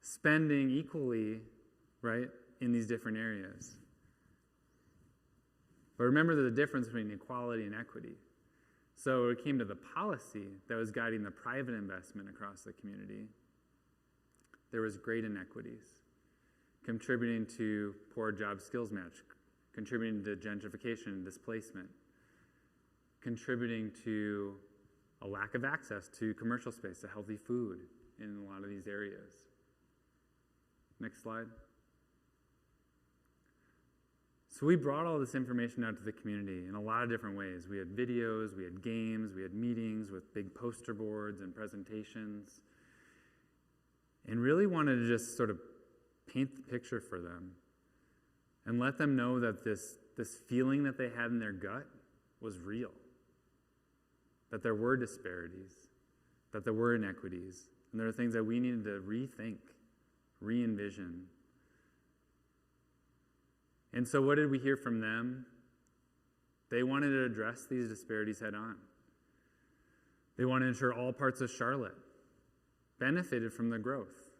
spending equally, right, in these different areas. But remember the difference between equality and equity. So when it came to the policy that was guiding the private investment across the community, there was great inequities, contributing to poor job skills match, contributing to gentrification and displacement, contributing to a lack of access to commercial space, to healthy food in a lot of these areas. Next slide. So we brought all this information out to the community in a lot of different ways. We had videos, we had games, we had meetings with big poster boards and presentations, and really wanted to just sort of paint the picture for them and let them know that this feeling that they had in their gut was real, that there were disparities, that there were inequities, and there are things that we needed to rethink, re-envision. And so what did we hear from them? They wanted to address these disparities head on. They wanted to ensure all parts of Charlotte benefited from the growth.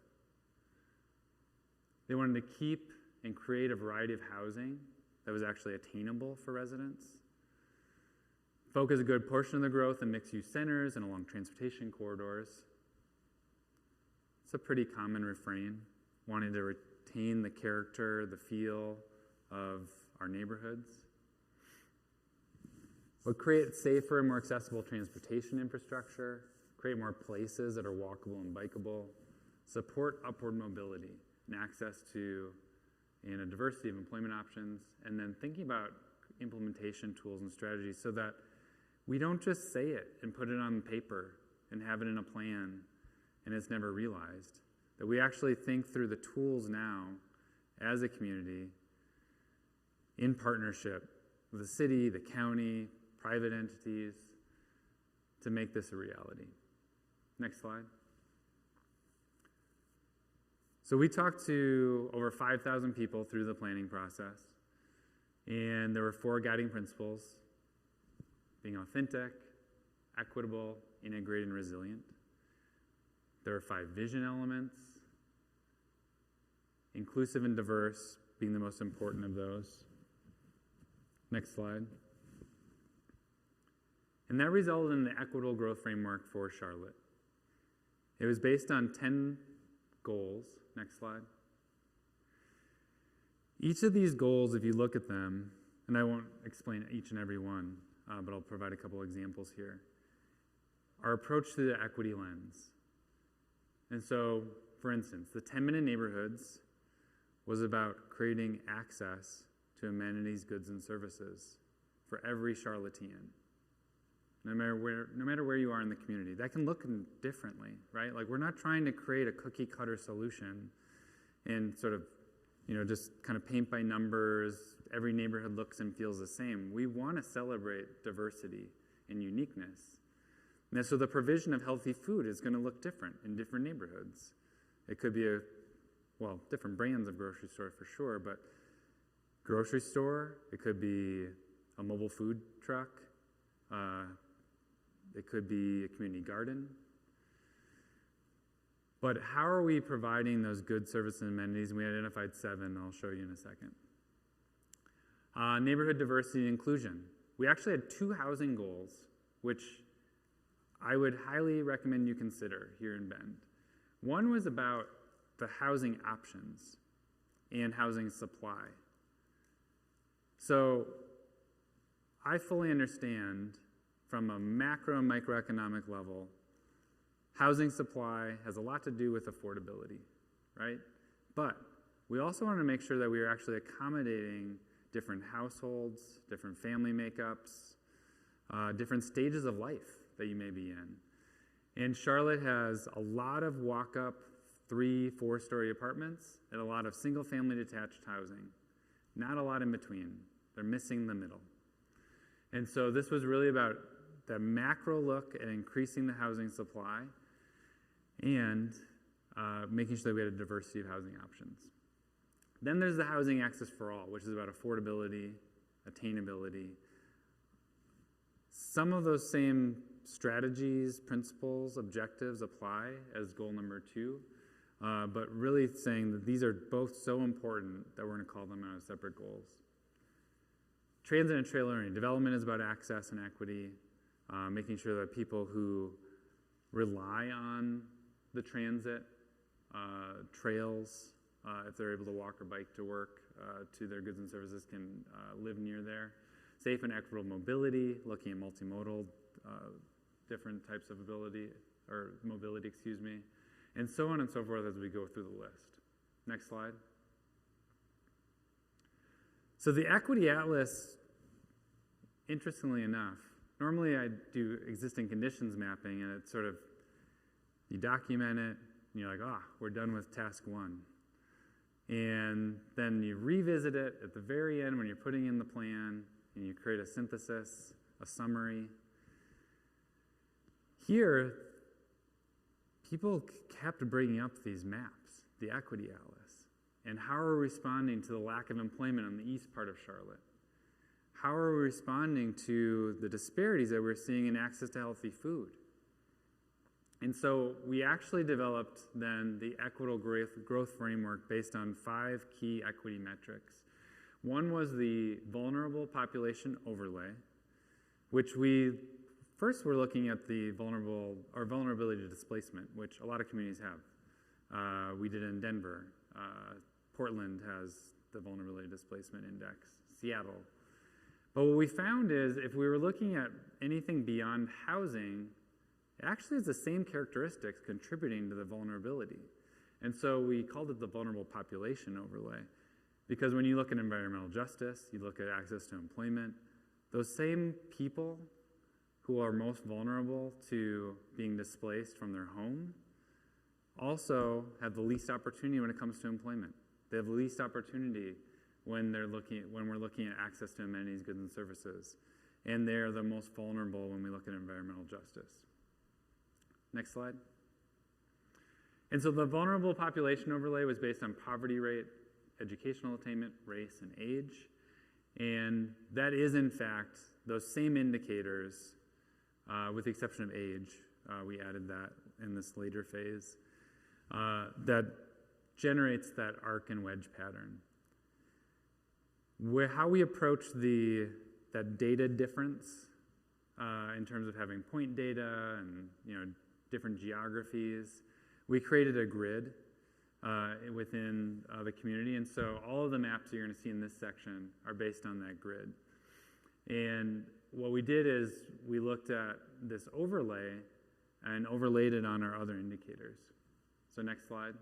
They wanted to keep and create a variety of housing that was actually attainable for residents. Focus a good portion of the growth in mixed-use centers and along transportation corridors. It's a pretty common refrain, wanting to retain the character, the feel of our neighborhoods. We'll create safer and more accessible transportation infrastructure, create more places that are walkable and bikeable, support upward mobility and access to and a diversity of employment options, and then thinking about implementation tools and strategies so that we don't just say it and put it on paper and have it in a plan and it's never realized. That we actually think through the tools now as a community in partnership with the city, the county, private entities to make this a reality. Next slide. So we talked to over 5,000 people through the planning process, and there were 4 guiding principles: being authentic, equitable, integrated, and resilient. There are 5 vision elements, inclusive and diverse being the most important of those. Next slide. And that resulted in the equitable growth framework for Charlotte. It was based on 10 goals. Next slide. Each of these goals, if you look at them, and I won't explain each and every one, but I'll provide a couple examples here, our approach to the equity lens. And so, for instance, the 10-minute neighborhoods was about creating access to amenities, goods, and services for every Charlottean, no matter where you are in the community. That can look differently, right? Like, we're not trying to create a cookie-cutter solution and sort of, just kind of paint by numbers. Every neighborhood looks and feels the same. We want to celebrate diversity and uniqueness. And so the provision of healthy food is going to look different in different neighborhoods. It could be different brands of grocery store for sure, but grocery store, it could be a mobile food truck, it could be a community garden. But how are we providing those good services and amenities? And we identified 7, I'll show you in a second. Neighborhood diversity and inclusion. We actually had 2 housing goals, which I would highly recommend you consider here in Bend. One was about the housing options and housing supply. So I fully understand from a macro and microeconomic level, housing supply has a lot to do with affordability, right? But we also want to make sure that we are actually accommodating different households, different family makeups, different stages of life that you may be in. And Charlotte has a lot of walk-up 3-4-story apartments and a lot of single-family detached housing. Not a lot in between. They're missing the middle. And so this was really about the macro look at increasing the housing supply and making sure that we had a diversity of housing options. Then there's the housing access for all, which is about affordability, attainability. Some of those same strategies, principles, objectives apply as goal number 2, but really saying that these are both so important that we're going to call them out as separate goals. Transit and trail learning. Development is about access and equity, making sure that people who rely on the transit, trails, if they're able to walk or bike to work, to their goods and services, can live near there. Safe and equitable mobility, looking at multimodal, different types of mobility, and so on and so forth as we go through the list. Next slide. So the Equity Atlas, interestingly enough, normally I do existing conditions mapping, and it's sort of, you document it, and you're like, we're done with task 1. And then you revisit it at the very end when you're putting in the plan, and you create a synthesis, a summary. Here, people kept bringing up these maps, the Equity Atlas, and how are we responding to the lack of employment on the east part of Charlotte? How are we responding to the disparities that we're seeing in access to healthy food? And so we actually developed then the equitable growth framework based on 5 key equity metrics. One was the vulnerable population overlay, which we first were looking at the vulnerability to displacement, which a lot of communities have. We did it in Denver. Portland has the vulnerability displacement index. Seattle. But what we found is if we were looking at anything beyond housing, it actually has the same characteristics contributing to the vulnerability. And so we called it the vulnerable population overlay. Because when you look at environmental justice, you look at access to employment, those same people who are most vulnerable to being displaced from their home also have the least opportunity when it comes to employment. They have the least opportunity when we're looking at access to amenities, goods, and services. And they're the most vulnerable when we look at environmental justice. Next slide. And so the vulnerable population overlay was based on poverty rate, educational attainment, race, and age. And that is, in fact, those same indicators, with the exception of age. We added that in this later phase. That generates that arc and wedge pattern. How we approach that data difference in terms of having point data and different geographies, we created a grid within the community, and so all of the maps you're going to see in this section are based on that grid. And what we did is we looked at this overlay and overlaid it on our other indicators. So next slide.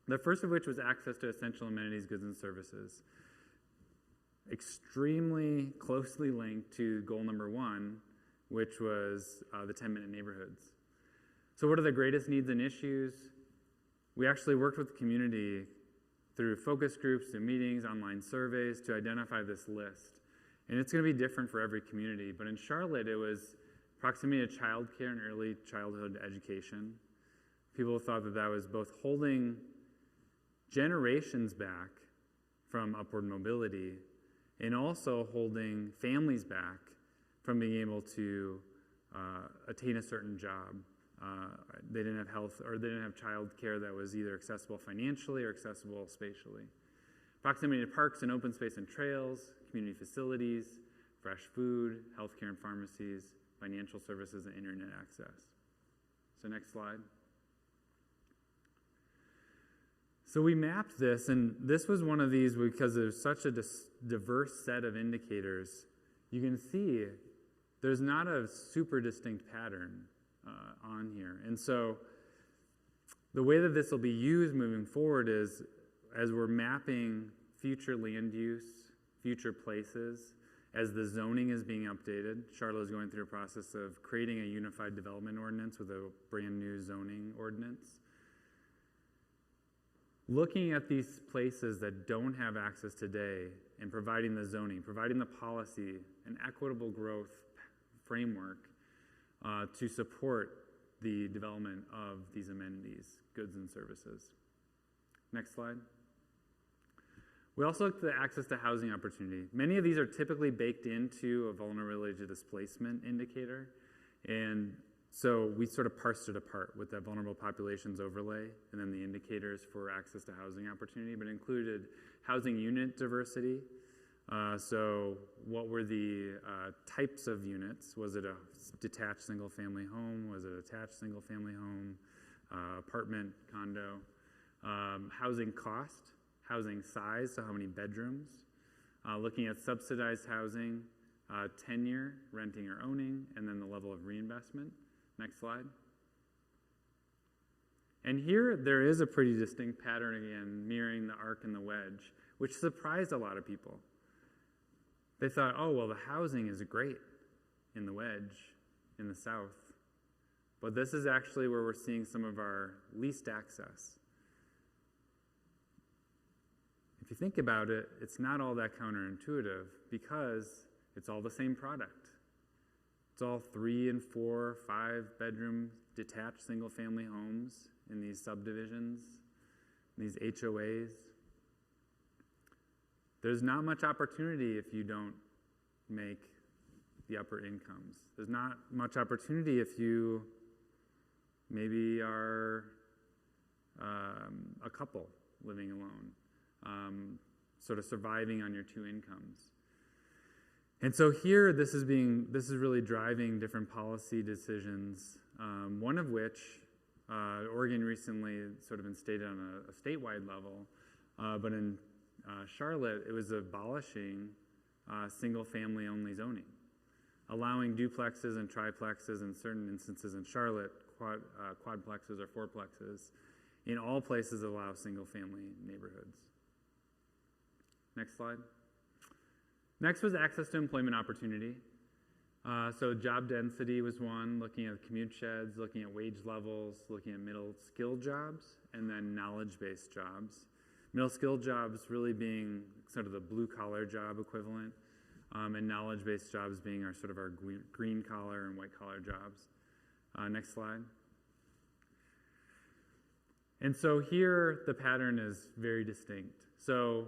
The first of which was access to essential amenities, goods, and services. Extremely closely linked to goal number 1, which was the 10-minute neighborhoods. So what are the greatest needs and issues? We actually worked with the community through focus groups, through meetings, online surveys to identify this list. And it's going to be different for every community. But in Charlotte, it was proximity to child care and early childhood education. People thought that was both holding generations back from upward mobility and also holding families back from being able to attain a certain job. They didn't have health, or they didn't have child care that was either accessible financially or accessible spatially. Proximity to parks and open space and trails, community facilities, fresh food, healthcare and pharmacies, financial services, and internet access. So next slide. So we mapped this, and this was one of these because there's such a diverse set of indicators. You can see there's not a super distinct pattern on here. And so the way that this will be used moving forward is as we're mapping future land use, future places, as the zoning is being updated. Charlotte is going through a process of creating a unified development ordinance with a brand new zoning ordinance. Looking at these places that don't have access today and providing the zoning, providing the policy, an equitable growth framework to support the development of these amenities, goods and services. Next slide. We also looked at the access to housing opportunity. Many of these are typically baked into a vulnerability to displacement indicator. And so we sort of parsed it apart with that vulnerable populations overlay and then the indicators for access to housing opportunity, but included housing unit diversity. So what were the types of units? Was it a detached single-family home? Was it an attached single-family home? Apartment, condo? Housing cost, housing size, so how many bedrooms? Looking at subsidized housing, tenure, renting or owning, and then the level of reinvestment. Next slide. And here there is a pretty distinct pattern again, mirroring the arc and the wedge, which surprised a lot of people. They thought, oh, well, the housing is great in the wedge in the south. But this is actually where we're seeing some of our least access. If you think about it, it's not all that counterintuitive because it's all the same product. It's all 3 and 4, 5-bedroom detached single-family homes in these subdivisions, these HOAs. There's not much opportunity if you don't make the upper incomes. There's not much opportunity if you maybe are a couple living alone, sort of surviving on your 2 incomes. And so here, this is really driving different policy decisions. One of which, Oregon recently sort of instated on a statewide level, but in Charlotte, it was abolishing single-family only zoning, allowing duplexes and triplexes in certain instances in Charlotte, quadplexes or fourplexes. In all places, allow single-family neighborhoods. Next slide. Next was access to employment opportunity. So job density was one, looking at commute sheds, looking at wage levels, looking at middle skill jobs, and then knowledge-based jobs. Middle skill jobs really being sort of the blue-collar job equivalent, and knowledge-based jobs being our sort of our green-collar and white-collar jobs. Next slide. And so here, the pattern is very distinct. So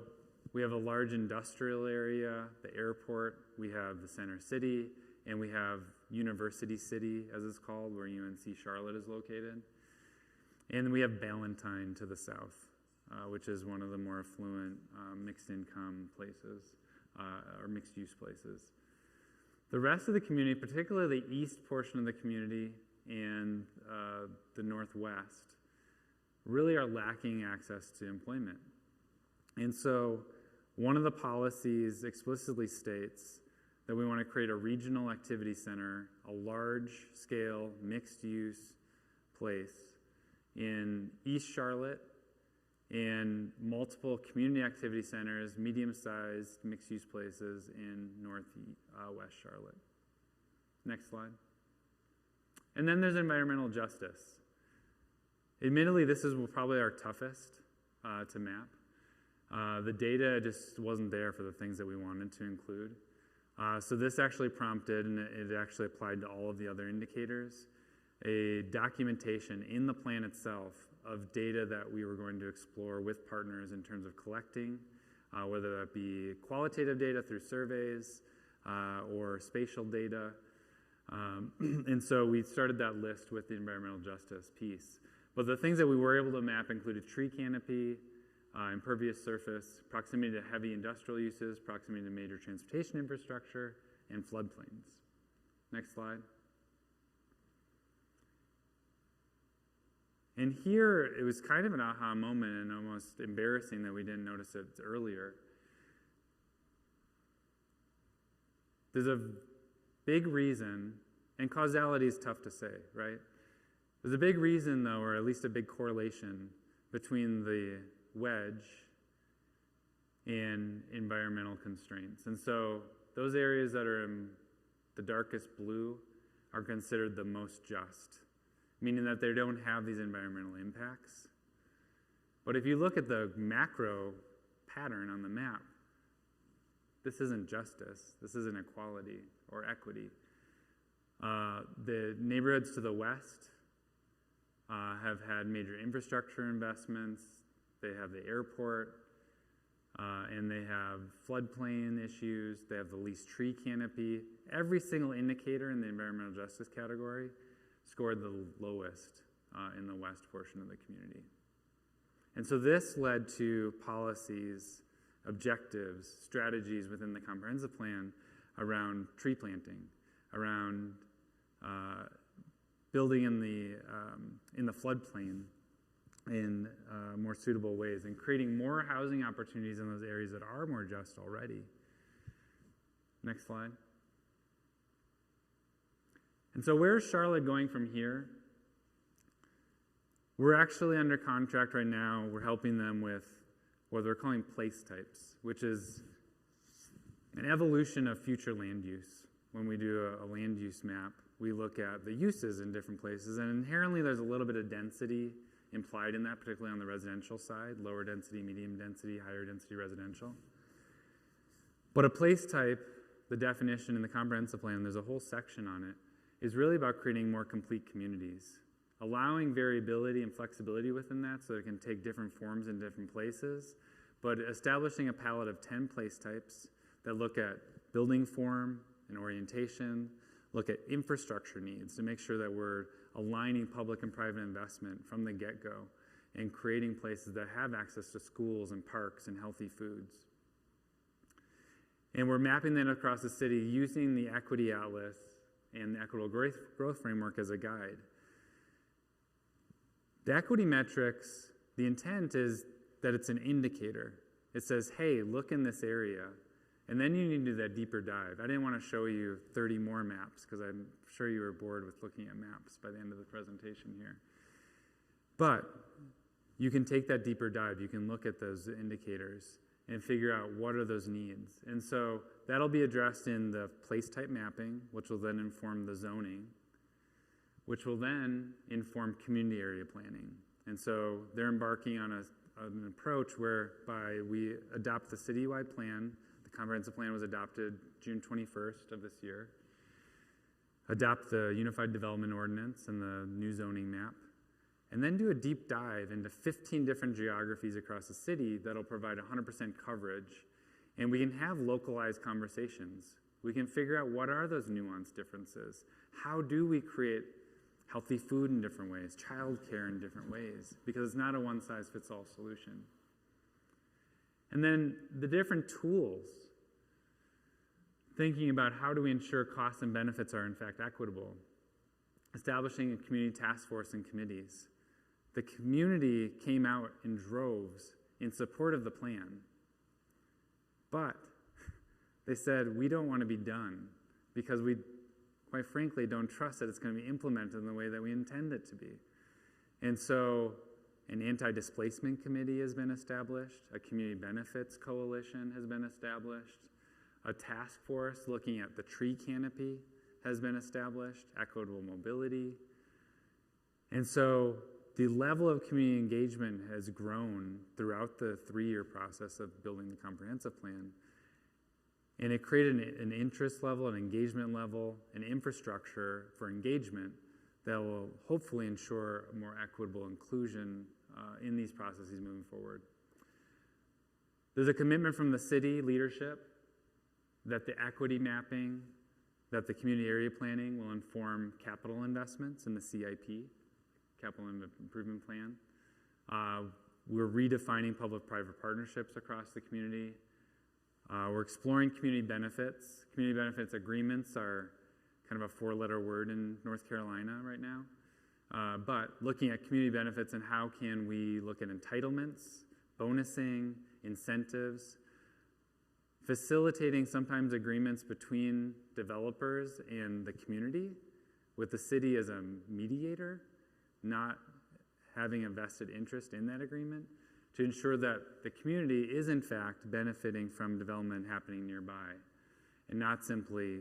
we have a large industrial area, the airport, we have the center city, and we have University City, as it's called, where UNC Charlotte is located. And then we have Ballantyne to the south, which is one of the more affluent mixed income places, or mixed use places. The rest of the community, particularly the east portion of the community and the northwest, really are lacking access to employment. And so one of the policies explicitly states that we want to create a regional activity center, a large-scale, mixed-use place in East Charlotte and multiple community activity centers, medium-sized mixed-use places in West Charlotte. Next slide. And then there's environmental justice. Admittedly, this is probably our toughest to map. The data just wasn't there for the things that we wanted to include. So this actually prompted, and it actually applied to all of the other indicators, a documentation in the plan itself of data that we were going to explore with partners in terms of collecting, whether that be qualitative data through surveys or spatial data. And so we started that list with the environmental justice piece. But the things that we were able to map included tree canopy, impervious surface, proximity to heavy industrial uses, proximity to major transportation infrastructure, and floodplains. Next slide. And here, it was kind of an aha moment and almost embarrassing that we didn't notice it earlier. There's a big reason, and causality is tough to say, right? There's a big reason, though, or at least a big correlation between the wedge and environmental constraints. And so those areas that are in the darkest blue are considered the most just, meaning that they don't have these environmental impacts. But if you look at the macro pattern on the map, this isn't justice. This isn't equality or equity. The neighborhoods to the west have had major infrastructure investments. They have the airport, and they have floodplain issues. They have the least tree canopy. Every single indicator in the environmental justice category scored the lowest in the west portion of the community. And so this led to policies, objectives, strategies within the comprehensive plan around tree planting, around building in the floodplain in more suitable ways, and creating more housing opportunities in those areas that are more just already. Next slide. And so where is Charlotte going from here? We're actually under contract right now. We're helping them with what they're calling place types, which is an evolution of future land use. When we do a land use map, we look at the uses in different places, and inherently there's a little bit of density implied in that, particularly on the residential side, lower density, medium density, higher density residential. But a place type, the definition in the comprehensive plan, there's a whole section on it, is really about creating more complete communities, allowing variability and flexibility within that so it can take different forms in different places, but establishing a palette of 10 place types that look at building form and orientation, look at infrastructure needs to make sure that we're aligning public and private investment from the get-go and creating places that have access to schools and parks and healthy foods. And we're mapping that across the city using the equity atlas and the equitable growth framework as a guide. The equity metrics, the intent is that it's an indicator. It says, hey, look in this area. And then you need to do that deeper dive. I didn't want to show you 30 more maps because I'm sure you were bored with looking at maps by the end of the presentation here. But you can take that deeper dive. You can look at those indicators and figure out what are those needs. And so that'll be addressed in the place type mapping, which will then inform the zoning, which will then inform community area planning. And so they're embarking on an approach whereby we adopt the citywide plan. The comprehensive plan was adopted June 21st of this year. Adopt the Unified Development Ordinance and the new zoning map. And then do a deep dive into 15 different geographies across the city that'll provide 100% coverage. And we can have localized conversations. We can figure out what are those nuanced differences. How do we create healthy food in different ways, childcare in different ways, because it's not a one-size-fits-all solution. And then the different tools, thinking about how do we ensure costs and benefits are in fact equitable, establishing a community task force and committees. The community came out in droves in support of the plan, but they said, we don't want to be done because we, quite frankly, don't trust that it's going to be implemented in the way that we intend it to be. And so an anti-displacement committee has been established, a community benefits coalition has been established, a task force looking at the tree canopy has been established, equitable mobility. And so the level of community engagement has grown throughout the 3-year process of building the comprehensive plan. And it created an interest level, an engagement level, an infrastructure for engagement that will hopefully ensure a more equitable inclusion in these processes moving forward. There's a commitment from the city leadership that the equity mapping, that the community area planning will inform capital investments in the CIP, Capital Improvement Plan. We're redefining public-private partnerships across the community. We're exploring community benefits. Community benefits agreements are kind of a 4-letter word in North Carolina right now. But looking at community benefits and how can we look at entitlements, bonusing, incentives, facilitating sometimes agreements between developers and the community, with the city as a mediator, not having a vested interest in that agreement, to ensure that the community is in fact benefiting from development happening nearby and not simply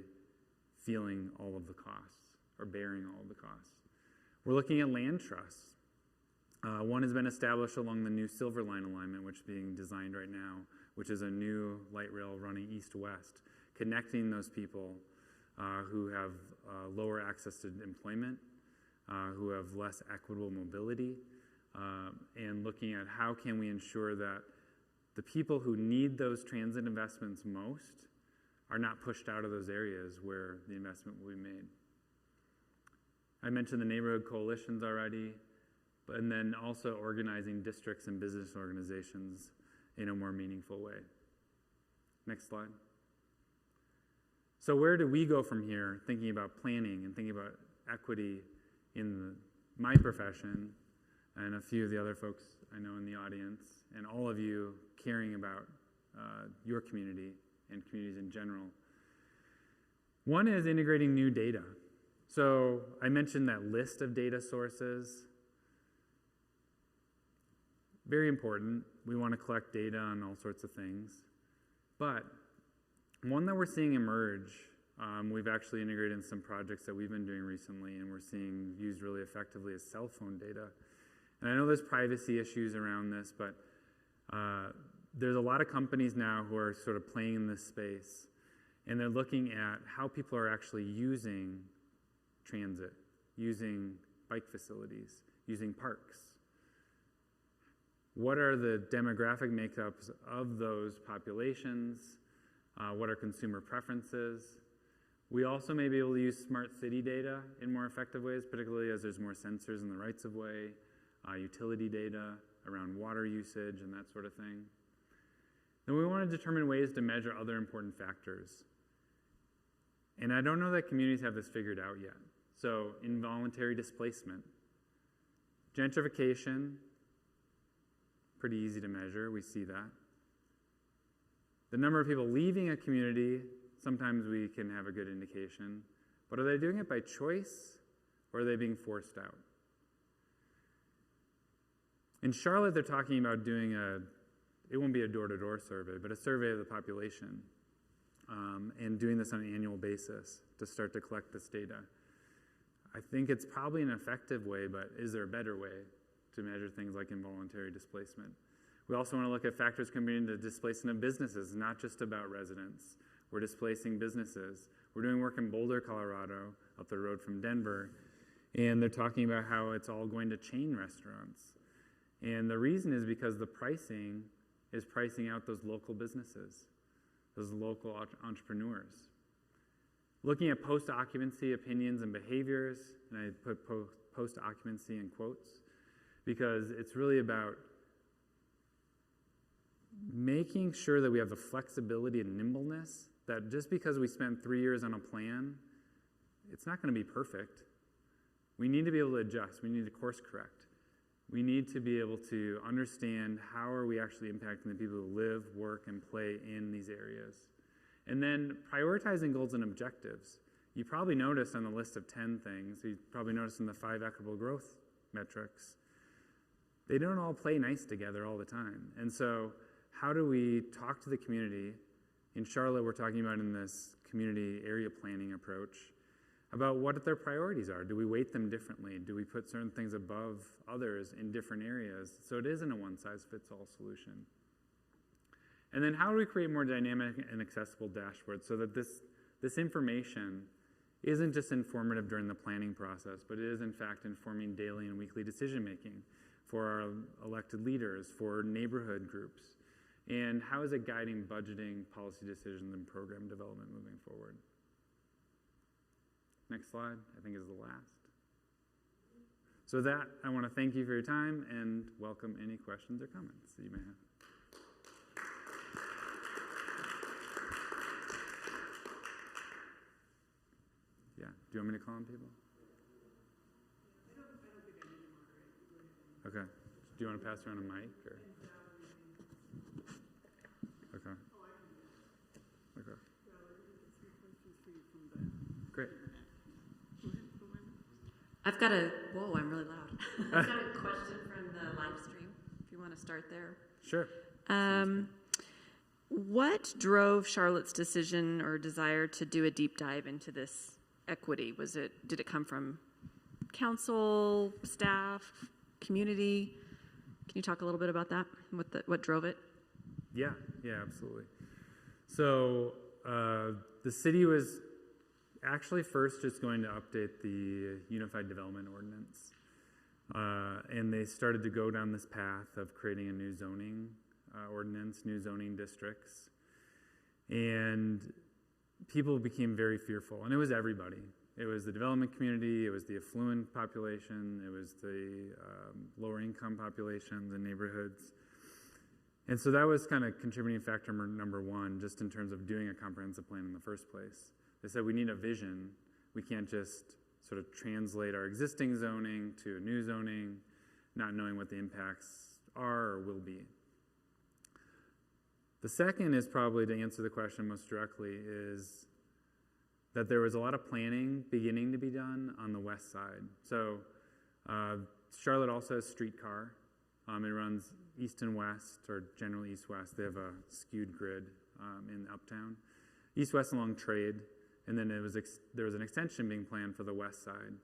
feeling all of the costs or bearing all of the costs. We're looking at land trusts. One has been established along the new Silver Line alignment, which is being designed right now, which is a new light rail running east-west, connecting those people who have lower access to employment, who have less equitable mobility, and looking at how can we ensure that the people who need those transit investments most are not pushed out of those areas where the investment will be made. I mentioned the neighborhood coalitions already, and then also organizing districts and business organizations in a more meaningful way. Next slide. So where do we go from here, thinking about planning and thinking about equity in my profession and a few of the other folks I know in the audience, and all of you caring about your community and communities in general? One is integrating new data. So I mentioned that list of data sources. Very important. We want to collect data on all sorts of things. But one that we're seeing emerge, we've actually integrated in some projects that we've been doing recently, and we're seeing used really effectively, as cell phone data. And I know there's privacy issues around this, but there's a lot of companies now who are sort of playing in this space, and they're looking at how people are actually using transit, using bike facilities, using parks. What are the demographic makeups of those populations? What are consumer preferences? We also may be able to use smart city data in more effective ways, particularly as there's more sensors in the rights of way, utility data around water usage and that sort of thing. Then we want to determine ways to measure other important factors. And I don't know that communities have this figured out yet. So involuntary displacement. Gentrification, pretty easy to measure, we see that. The number of people leaving a community, sometimes we can have a good indication. But are they doing it by choice, or are they being forced out? In Charlotte, they're talking about doing it won't be a door-to-door survey, but a survey of the population, and doing this on an annual basis to start to collect this data. I think it's probably an effective way, but is there a better way to measure things like involuntary displacement? We also want to look at factors contributing to displacement of businesses, not just about residents. We're displacing businesses. We're doing work in Boulder, Colorado, up the road from Denver, and they're talking about how it's all going to chain restaurants. And the reason is because the pricing is pricing out those local businesses, those local entrepreneurs. Looking at post-occupancy opinions and behaviors, and I put post-occupancy in quotes, because it's really about making sure that we have the flexibility and nimbleness, that just because we spent 3 years on a plan, it's not going to be perfect. We need to be able to adjust. We need to course correct. We need to be able to understand how are we actually impacting the people who live, work, and play in these areas. And then prioritizing goals and objectives. You probably noticed on the list of 10 things, you probably noticed in the 5 equitable growth metrics, they don't all play nice together all the time. And so how do we talk to the community? In Charlotte, we're talking about in this community area planning approach about what their priorities are. Do we weight them differently? Do we put certain things above others in different areas? So it isn't a one-size-fits-all solution. And then how do we create more dynamic and accessible dashboards so that this information isn't just informative during the planning process, but it is in fact informing daily and weekly decision-making for our elected leaders, for neighborhood groups? And how is it guiding budgeting, policy decisions, and program development moving forward? Next slide, I think, is the last. So with that, I want to thank you for your time and welcome any questions or comments that you may have. Yeah, do you want me to call on people? Okay. Do you want to pass around a mic? Or? Okay. Okay. Great. I've got I'm really loud. I've got a question from the live stream, if you want to start there. Sure. What drove Charlotte's decision or desire to do a deep dive into this equity? Did it come from council, staff, community? Can you talk a little bit about that? What drove it? Yeah, absolutely. So the city was actually first just going to update the Unified Development Ordinance. And they started to go down this path of creating a new zoning ordinance, new zoning districts. And people became very fearful. And it was everybody. It was the development community, it was the affluent population, it was the lower income populations and neighborhoods. And so that was kind of contributing factor number one, just in terms of doing a comprehensive plan in the first place. They said we need a vision. We can't just sort of translate our existing zoning to a new zoning, not knowing what the impacts are or will be. The second is probably, to answer the question most directly, is that there was a lot of planning beginning to be done on the west side. So Charlotte also has streetcar. It runs east and west, or generally east-west. They have a skewed grid in Uptown. East-west along Trade, and then there was an extension being planned for the west side.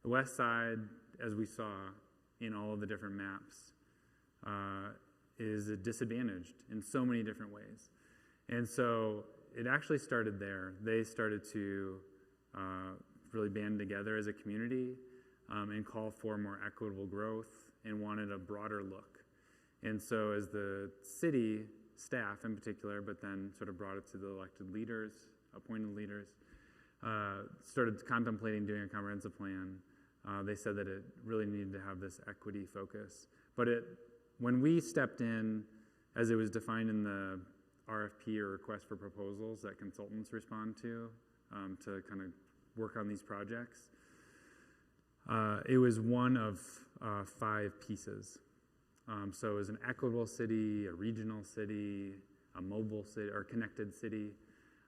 The west side, as we saw in all of the different maps, is disadvantaged in so many different ways. And so it actually started there. They started to really band together as a community and call for more equitable growth and wanted a broader look. And so as the city staff in particular, but then sort of brought it to the elected leaders, appointed leaders, started contemplating doing a comprehensive plan, they said that it really needed to have this equity focus. But when we stepped in, as it was defined in the RFP or request for proposals that consultants respond to kind of work on these projects, it was one of 5 pieces. So it was an equitable city, a regional city, a mobile city, or connected city.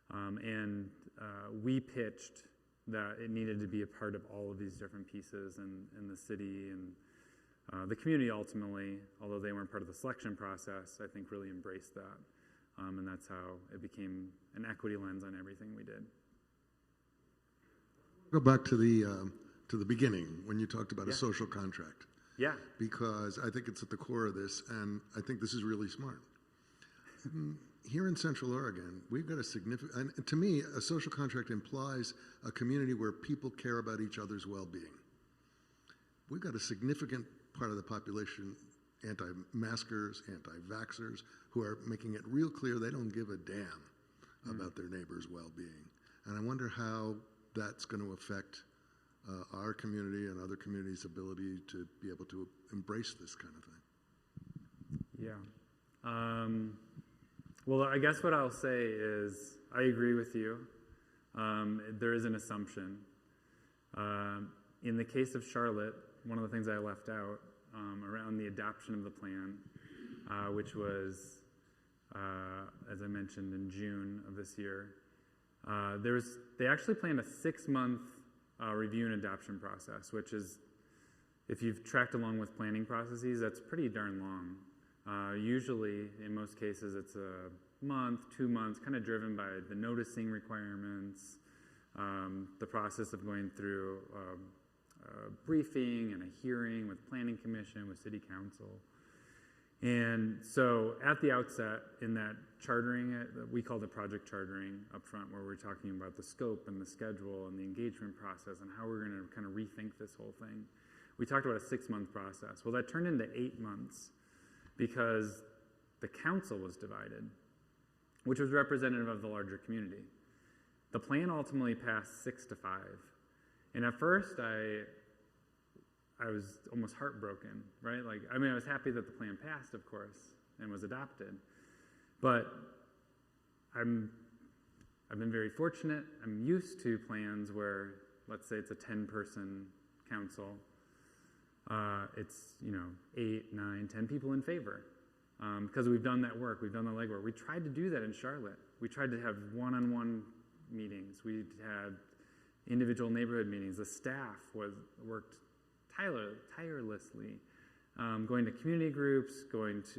And we pitched that it needed to be a part of all of these different pieces, and the city and the community ultimately, although they weren't part of the selection process, I think really embraced that. And that's how it became an equity lens on everything we did. Go back to the beginning when you talked about a social contract. Yeah. Because I think it's at the core of this, and I think this is really smart. Here in Central Oregon, we've got a significant, and to me, a social contract implies a community where people care about each other's well-being. We've got a significant part of the population, anti-maskers, anti-vaxxers, who are making it real clear they don't give a damn about their neighbor's well-being. And I wonder how that's going to affect our community and other communities' ability to be able to embrace this kind of thing. Yeah. Well, I guess what I'll say is I agree with you. There is an assumption. In the case of Charlotte, one of the things I left out around the adoption of the plan, which was, as I mentioned, in June of this year, they actually planned a 6-month review and adoption process, which is, if you've tracked along with planning processes, that's pretty darn long. Usually, in most cases, it's a month, 2 months, kind of driven by the noticing requirements, the process of going through a briefing and a hearing with Planning Commission, with City Council. And so at the outset, in that chartering, we called it project chartering up front, where we're talking about the scope and the schedule and the engagement process and how we're going to kind of rethink this whole thing. We talked about a 6-month process. Well, that turned into 8 months because the council was divided, which was representative of the larger community. The plan ultimately passed 6-5. And at first, I was almost heartbroken, right? Like, I mean, I was happy that the plan passed, of course, and was adopted. But I've been very fortunate. I'm used to plans where, let's say it's a 10-person council. It's, 8, 9, 10 people in favor. Because we've done that work, we've done the legwork. We tried to do that in Charlotte. We tried to have one-on-one meetings. We had individual neighborhood meetings. The staff worked tirelessly, going to community groups,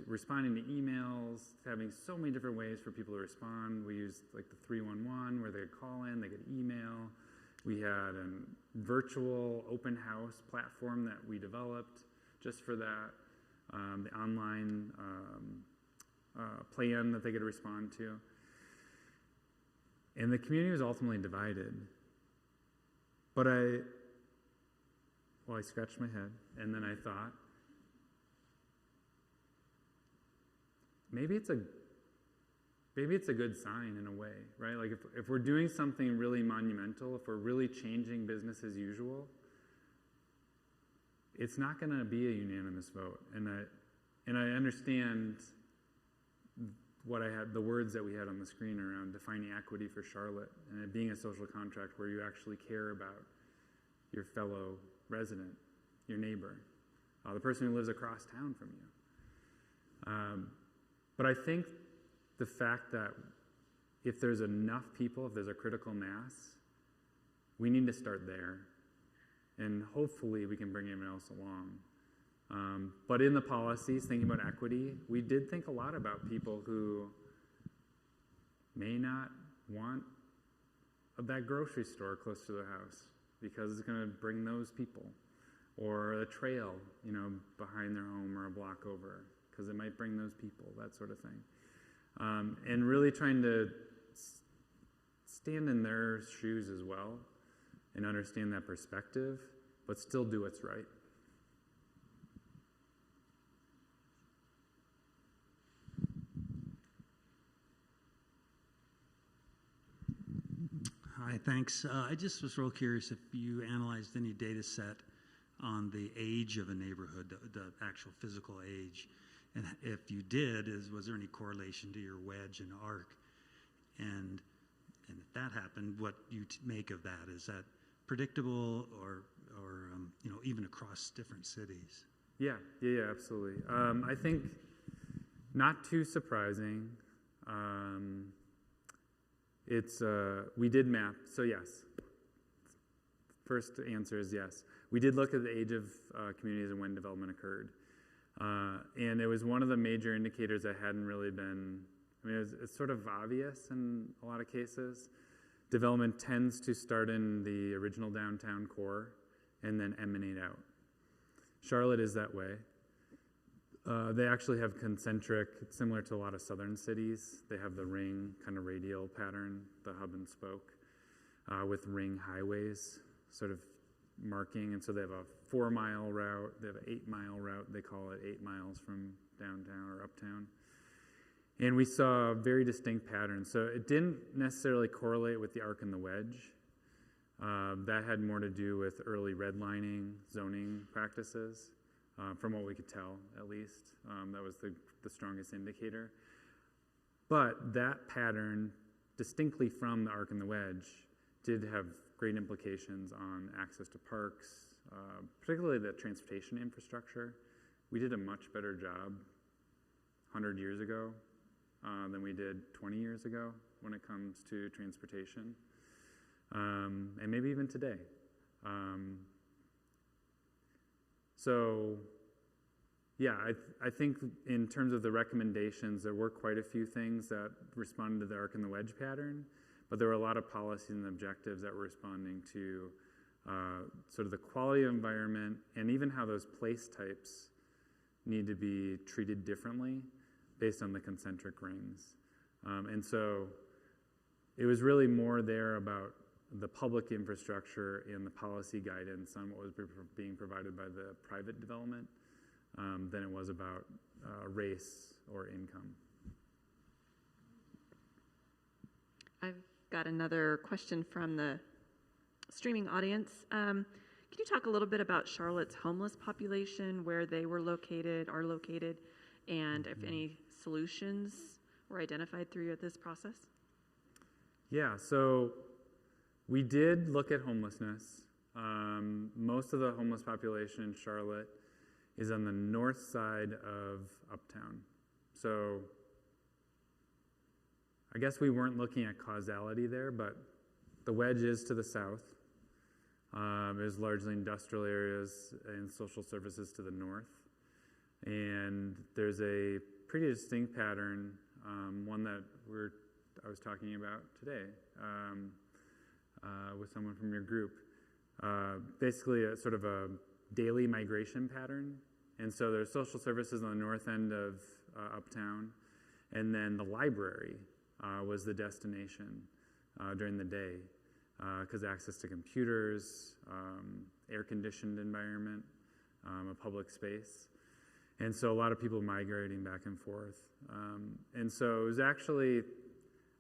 responding to emails, having so many different ways for people to respond. We used like the 311 where they could call in, they could email. We had a virtual open house platform that we developed just for that. The online plan that they could respond to. And the community was ultimately divided. But I scratched my head, and then I thought, maybe it's a good sign in a way, right? Like if we're doing something really monumental, if we're really changing business as usual, it's not going to be a unanimous vote. And I understand the words that we had on the screen around defining equity for Charlotte and it being a social contract where you actually care about your fellow resident, your neighbor, the person who lives across town from you. But I think the fact that if there's enough people, if there's a critical mass, we need to start there. And hopefully we can bring everyone else along. But in the policies, thinking about equity, we did think a lot about people who may not want that grocery store close to their house because it's going to bring those people. Or a trail, behind their home or a block over because it might bring those people, that sort of thing. And really trying to stand in their shoes as well and understand that perspective, but still do what's right. Hi, thanks. I just was real curious if you analyzed any data set on the age of a neighborhood, the actual physical age. And if you did, was there any correlation to your wedge and arc? And if that happened, what you make of that? Is that predictable or even across different cities? Yeah, absolutely. I think not too surprising. We did map, so yes. First answer is yes. We did look at the age of communities and when development occurred. And it was one of the major indicators that hadn't really been, it's sort of obvious in a lot of cases. Development tends to start in the original downtown core and then emanate out. Charlotte is that way. They actually have concentric, similar to a lot of southern cities. They have the ring kind of radial pattern, the hub and spoke, with ring highways sort of marking. And so they have a 4-mile route, they have an 8-mile route. They call it 8 miles from downtown or uptown. And we saw very distinct patterns. So it didn't necessarily correlate with the arc and the wedge. That had more to do with early redlining, zoning practices. From what we could tell, at least. That was the strongest indicator. But that pattern, distinctly from the arc and the wedge, did have great implications on access to parks, particularly the transportation infrastructure. We did a much better job 100 years ago than we did 20 years ago when it comes to transportation, and maybe even today. So, yeah, I think in terms of the recommendations, there were quite a few things that responded to the arc and the wedge pattern, but there were a lot of policies and objectives that were responding to sort of the quality of environment and even how those place types need to be treated differently based on the concentric rings. And so it was really more there about the public infrastructure and the policy guidance on what was being provided by the private development than it was about race or income. I've got another question from the streaming audience. Can Can you talk a little bit about Charlotte's homeless population, where they were located, are located, and if any solutions were identified through this process? Yeah, so we did look at homelessness. Most of the homeless population in Charlotte is on the north side of Uptown. So I guess we weren't looking at causality there, but the wedge is to the south. There's largely industrial areas and social services to the north. And there's a pretty distinct pattern, one that I was talking about today with someone from your group. Basically a sort of a daily migration pattern. And so there's social services on the north end of Uptown, and then the library was the destination during the day, because access to computers, air-conditioned environment, a public space. And so a lot of people migrating back and forth. And so it was actually,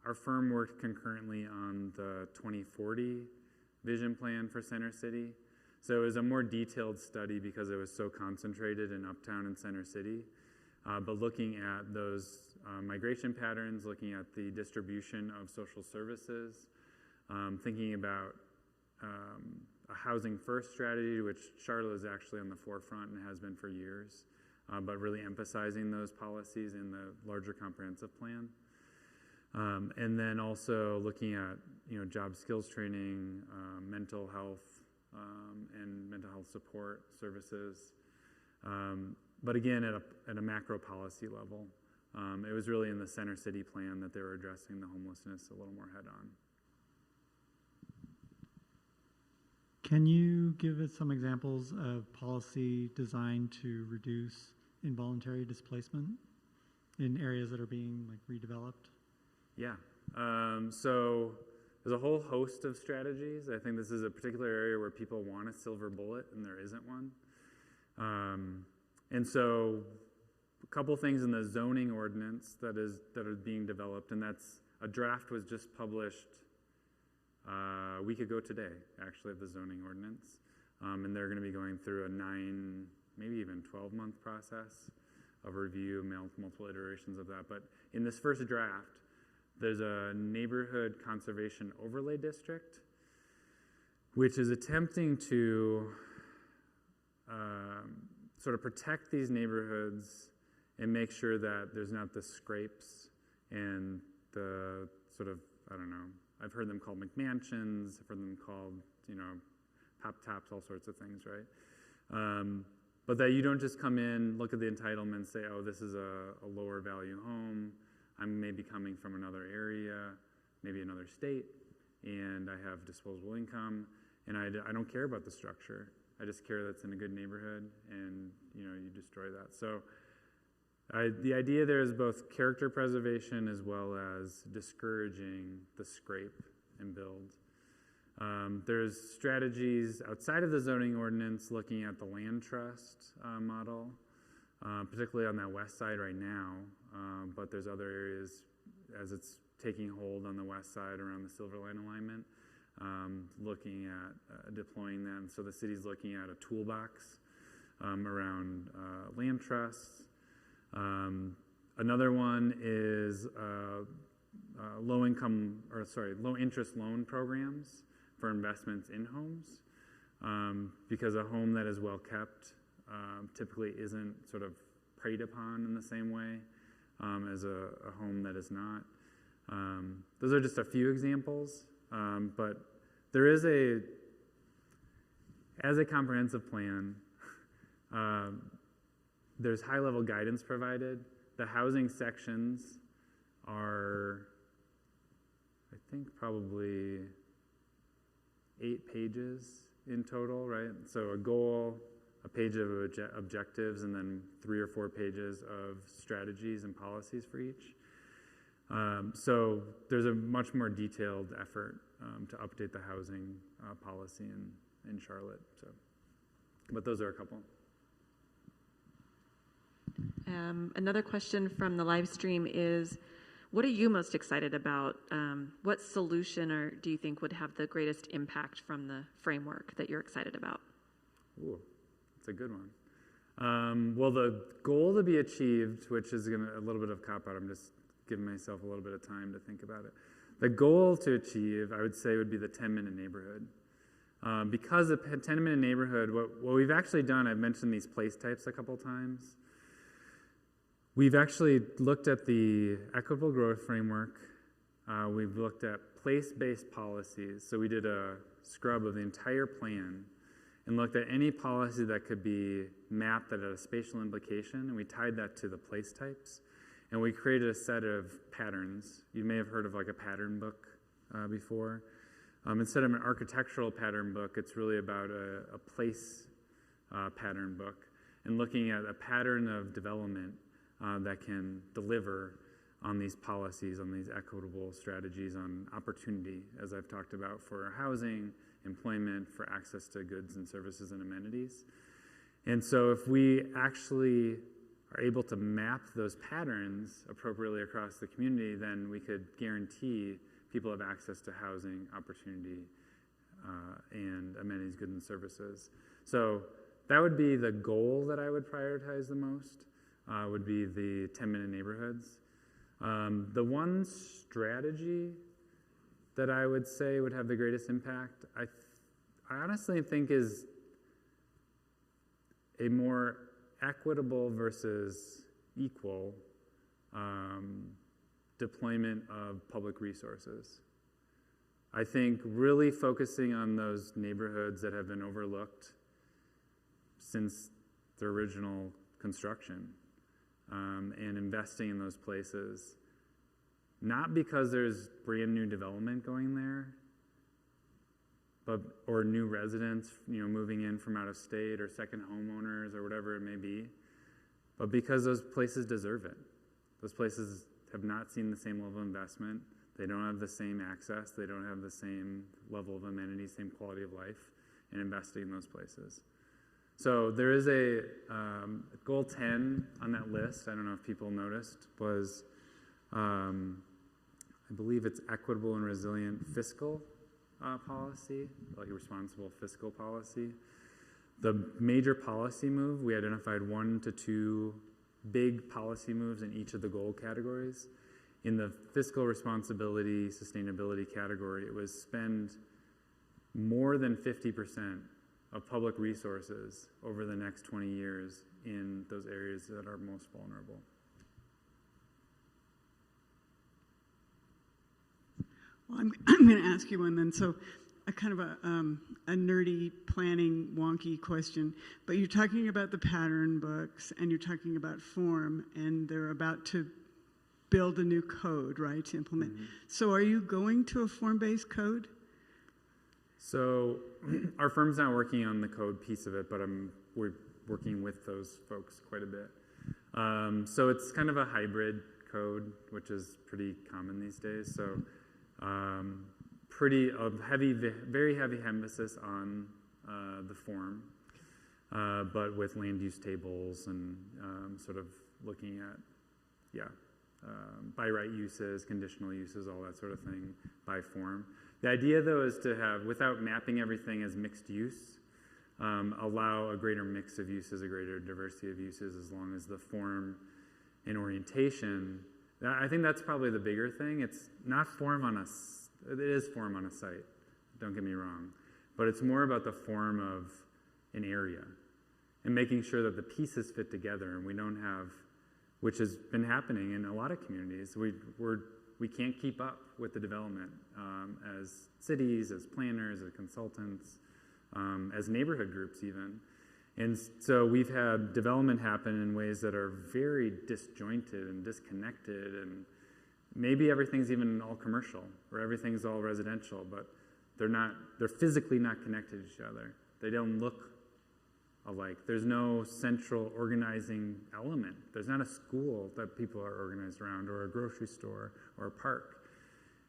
our firm worked concurrently on the 2040 vision plan for Center City. So it was a more detailed study because it was so concentrated in Uptown and Center City. But looking at those migration patterns, looking at the distribution of social services, thinking about a housing first strategy, which Charlotte is actually on the forefront and has been for years, but really emphasizing those policies in the larger comprehensive plan. And then also looking at job skills training, mental health, and mental health support services. But again, at a macro policy level. It was really in the Center City plan that they were addressing the homelessness a little more head on. Can you give us some examples of policy designed to reduce involuntary displacement in areas that are being redeveloped? Yeah. So there's a whole host of strategies. I think this is a particular area where people want a silver bullet and there isn't one. And so a couple things in the zoning ordinance that are being developed, and that's a draft was just published a week ago today, actually, of the zoning ordinance. And they're going to be going through a 9, maybe even 12-month process of review, multiple iterations of that. But in this first draft, there's a neighborhood conservation overlay district, which is attempting to sort of protect these neighborhoods and make sure that there's not the scrapes and the sort of, I don't know, I've heard them called McMansions, I've heard them called, pop tops, all sorts of things, right? But that you don't just come in, look at the entitlement and say, oh, this is a lower value home. I'm maybe coming from another area, maybe another state, and I have disposable income, and I don't care about the structure. I just care that it's in a good neighborhood, and you destroy that. So the idea there is both character preservation as well as discouraging the scrape and build. There's strategies outside of the zoning ordinance looking at the land trust model, particularly on that west side right now, but there's other areas as it's taking hold on the west side around the Silver Line alignment, looking at deploying them. So the city's looking at a toolbox around land trusts. Another one is low interest loan programs for investments in homes, because a home that is well kept typically isn't sort of preyed upon in the same way as a home that is not. Those are just a few examples, but there is as a comprehensive plan, there's high-level guidance provided. The housing sections are, I think, probably 8 pages in total, right? So a goal, a page of objectives, and then 3 or 4 pages of strategies and policies for each. So there's a much more detailed effort to update the housing policy in Charlotte. So, but those are a couple. Another question from the live stream is, what are you most excited about? What solution do you think would have the greatest impact from the framework that you're excited about? Ooh, that's a good one. Well, the goal to be achieved, which is a little bit of cop-out, I'm just giving myself a little bit of time to think about it. The goal to achieve, I would say, would be the 10-minute neighborhood. Because the 10-minute neighborhood, what we've actually done, I've mentioned these place types a couple times. We've actually looked at the equitable growth framework. We've looked at place-based policies. So we did a scrub of the entire plan and looked at any policy that could be mapped that had a spatial implication, and we tied that to the place types. And we created a set of patterns. You may have heard of like a pattern book before. Instead of an architectural pattern book, it's really about a place pattern book and looking at a pattern of development that can deliver on these policies, on these equitable strategies, on opportunity, as I've talked about, for housing, employment, for access to goods and services and amenities. And so if we actually are able to map those patterns appropriately across the community, then we could guarantee people have access to housing, opportunity, and amenities, goods, and services. So that would be the goal that I would prioritize the most, would be the 10-minute neighborhoods. The one strategy that I would say would have the greatest impact, I honestly think is a more equitable versus equal deployment of public resources. I think really focusing on those neighborhoods that have been overlooked since the original construction, and investing in those places, not because there's brand new development going there, or new residents, moving in from out of state, or second homeowners, or whatever it may be, but because those places deserve it. Those places have not seen the same level of investment. They don't have the same access. They don't have the same level of amenities, same quality of life, and investing in those places. So there is a goal 10 on that list. I don't know if people noticed, was I believe it's equitable and resilient fiscal policy, like a responsible fiscal policy. The major policy move, we identified 1 to 2 big policy moves in each of the goal categories. In the fiscal responsibility, sustainability category, it was spend more than 50% of public resources over the next 20 years in those areas that are most vulnerable. Well, I'm going to ask you one then. So a kind of a nerdy planning wonky question, but you're talking about the pattern books and you're talking about form, and they're about to build a new code, right, to implement. Mm-hmm. So are you going to a form-based code? So our firm's not working on the code piece of it, but we're working with those folks quite a bit. So it's kind of a hybrid code, which is pretty common these days. So very heavy emphasis on the form, but with land use tables and sort of looking at, by right uses, conditional uses, all that sort of thing by form. The idea, though, is to have, without mapping everything as mixed use, allow a greater mix of uses, a greater diversity of uses, as long as the form and orientation. I think that's probably the bigger thing. It's not form on it is form on a site, don't get me wrong, but it's more about the form of an area and making sure that the pieces fit together, and we don't have, which has been happening in a lot of communities. We can't keep up with the development as cities, as planners, as consultants, as neighborhood groups even. And so we've had development happen in ways that are very disjointed and disconnected, and maybe everything's even all commercial or everything's all residential, but they're physically not connected to each other. They don't look alike. There's no central organizing element. There's not a school that people are organized around, or a grocery store, or a park.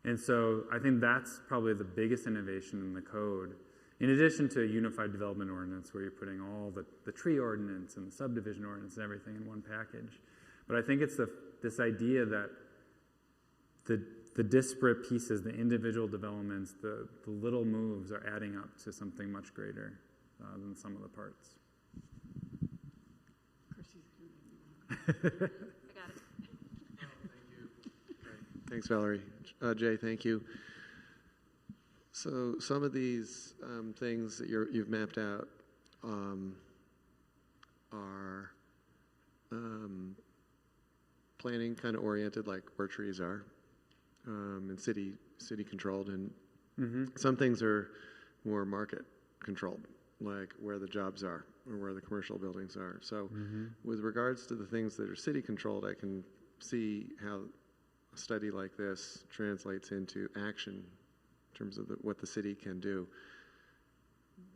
And so I think that's probably the biggest innovation in the code, in addition to a unified development ordinance where you're putting all the tree ordinance and the subdivision ordinance and everything in one package. But I think it's this idea that the disparate pieces, the individual developments, the little moves are adding up to something much greater. than the sum of the parts. I got it. Thanks, Valerie. Jay, thank you. So some of these things that you've mapped out are planning kind of oriented, like where trees are, and city controlled, and some things are more market controlled, like where the jobs are or where the commercial buildings are. So with regards to the things that are city controlled, I can see how a study like this translates into action in terms of what the city can do.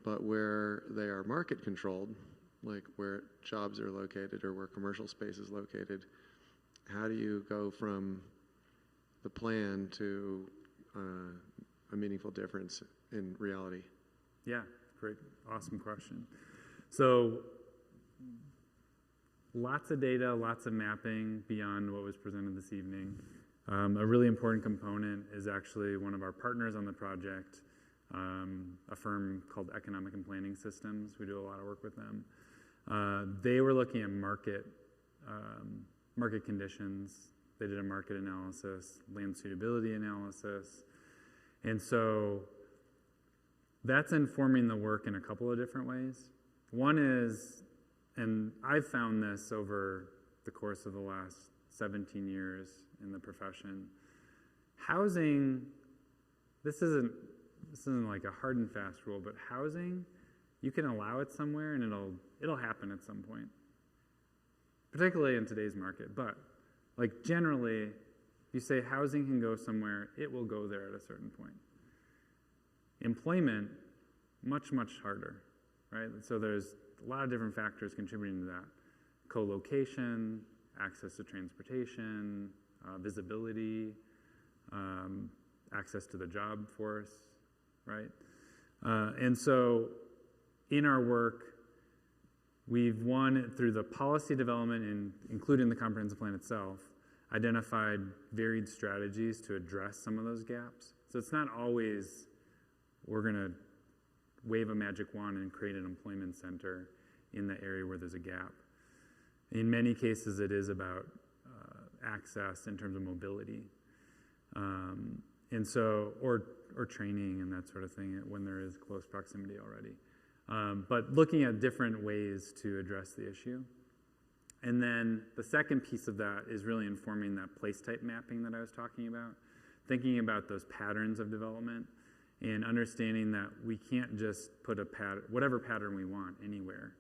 But where they are market controlled, like where jobs are located or where commercial space is located, how do you go from the plan to a meaningful difference in reality? Yeah, great, awesome question. So lots of data, lots of mapping beyond what was presented this evening. A really important component is actually one of our partners on the project, a firm called Economic and Planning Systems. We do a lot of work with them. They were looking at market conditions. They did a market analysis, land suitability analysis. And so that's informing the work in a couple of different ways. One is, and I've found this over the course of the last 17 years in the profession, housing, this isn't like a hard and fast rule, but housing, you can allow it somewhere and it'll happen at some point, particularly in today's market. But like generally, if you say housing can go somewhere, it will go there at a certain point. Employment, much, much harder, right? So there's a lot of different factors contributing to that. Co-location, access to transportation, visibility, access to the job force, right? And so in our work, we've through the policy development and including the comprehensive plan itself, identified varied strategies to address some of those gaps. So it's not always we're going to wave a magic wand and create an employment center in the area where there's a gap. In many cases, it is about access in terms of mobility, and so or training and that sort of thing when there is close proximity already. But looking at different ways to address the issue. And then the second piece of that is really informing that place type mapping that I was talking about, thinking about those patterns of development and understanding that we can't just put whatever pattern we want anywhere.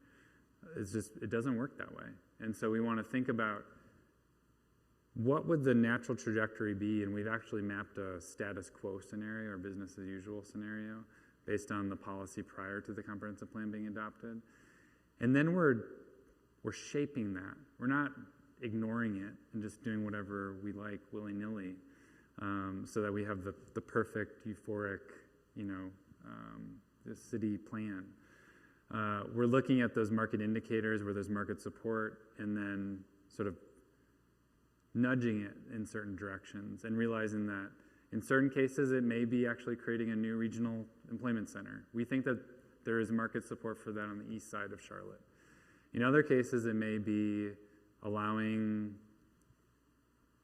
It doesn't work that way. And so we want to think about what would the natural trajectory be, and we've actually mapped a status quo scenario or business as usual scenario based on the policy prior to the comprehensive plan being adopted. And then we're shaping that. We're not ignoring it and just doing whatever we like willy-nilly, so that we have the perfect, euphoric, the city plan. We're looking at those market indicators where there's market support and then sort of nudging it in certain directions and realizing that in certain cases it may be actually creating a new regional employment center. We think that there is market support for that on the east side of Charlotte. In other cases, it may be allowing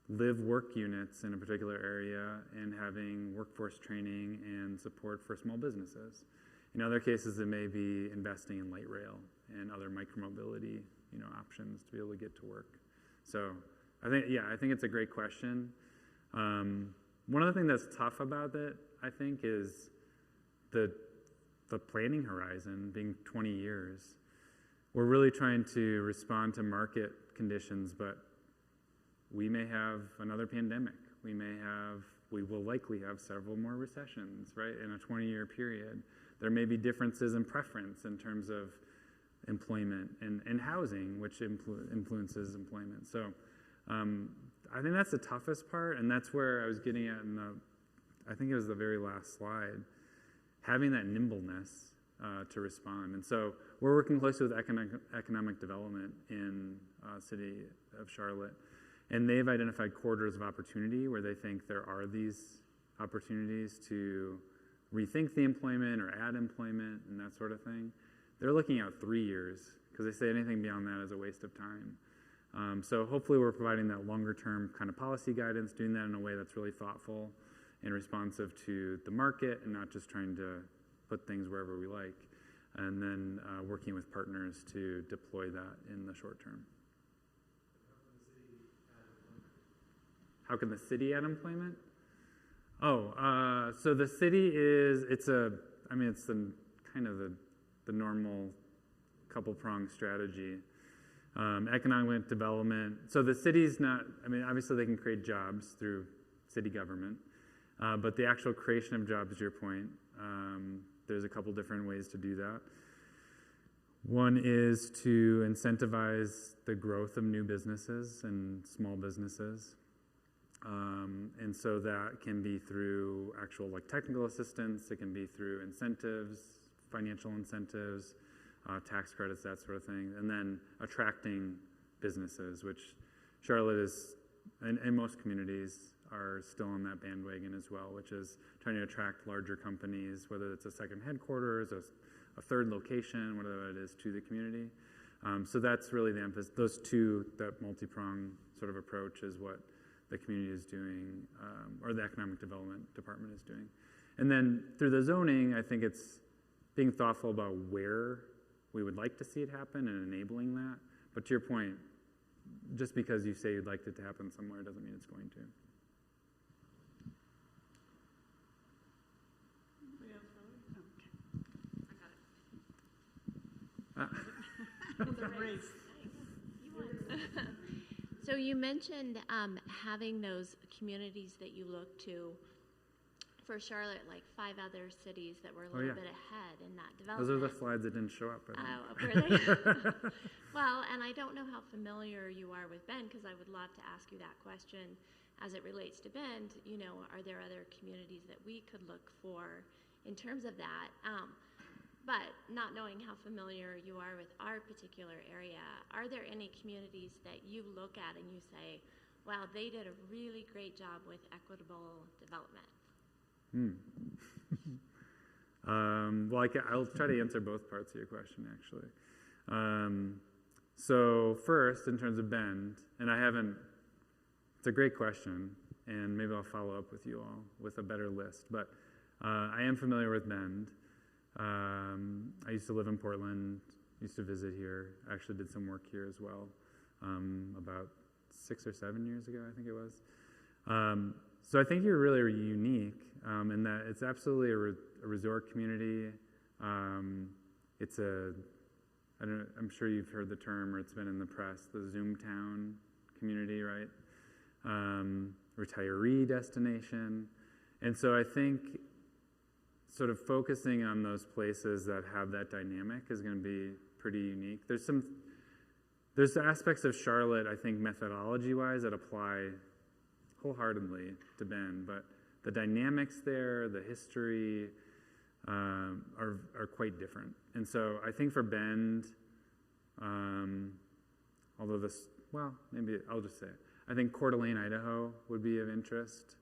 live-work units in a particular area and having workforce training and support for small businesses. In other cases, it may be investing in light rail and other micromobility, options to be able to get to work. So I think it's a great question. One of the things that's tough about it, I think, is the planning horizon being 20 years. We're really trying to respond to market conditions, but we may have another pandemic. We will likely have several more recessions, right, in a 20-year period. There may be differences in preference in terms of employment and housing, which influences employment. So I think that's the toughest part, and that's where I was getting at I think it was the very last slide, having that nimbleness to respond. And so we're working closely with economic development in City of Charlotte, and they've identified corridors of opportunity where they think there are these opportunities to rethink the employment or add employment and that sort of thing. they're looking out 3 years because they say anything beyond that is a waste of time. So hopefully we're providing that longer term kind of policy guidance, doing that in a way that's really thoughtful and responsive to the market and not just trying to put things wherever we like. And then working with partners to deploy that in the short term. How can the city add employment? Oh, so the city it's the kind of the normal couple-pronged strategy. Economic development. So the city's not, obviously they can create jobs through city government, but the actual creation of jobs, to your point, there's a couple different ways to do that. One is to incentivize the growth of new businesses and small businesses. And so that can be through actual technical assistance, it can be through incentives, financial incentives, tax credits, that sort of thing, and then attracting businesses, which Charlotte is, and most communities are still on that bandwagon as well, which is trying to attract larger companies, whether it's a second headquarters, a third location, whatever it is, to the community. So that's really the emphasis. Those two, that multi-pronged sort of approach is what the community is doing, or the economic development department is doing. And then through the zoning, I think it's being thoughtful about where we would like to see it happen and enabling that. But to your point, just because you say you'd like it to happen somewhere doesn't mean it's going to. So you mentioned having those communities that you look to for Charlotte, like 5 other cities that were a little bit ahead in that development. Those are the slides that didn't show up. Were they? Well, and I don't know how familiar you are with Bend, because I would love to ask you that question as it relates to Bend. Are there other communities that we could look for in terms of that? But not knowing how familiar you are with our particular area, are there any communities that you look at and you say, wow, they did a really great job with equitable development? Well, I'll try to answer both parts of your question, actually. So first, in terms of Bend, and it's a great question, and maybe I'll follow up with you all with a better list, but I am familiar with Bend. I used to live in Portland, used to visit here. I actually did some work here as well, about 6 or 7 years ago, I think it was. So I think you're really unique in that it's absolutely a resort community. I'm sure you've heard the term, or it's been in the press, the Zoomtown community, right? Retiree destination. And so I think sort of focusing on those places that have that dynamic is going to be pretty unique. There's aspects of Charlotte, I think, methodology-wise, that apply wholeheartedly to Bend, but the dynamics there, the history, are quite different. And so I think for Bend, maybe I'll just say it. I think Coeur d'Alene, Idaho would be of interest.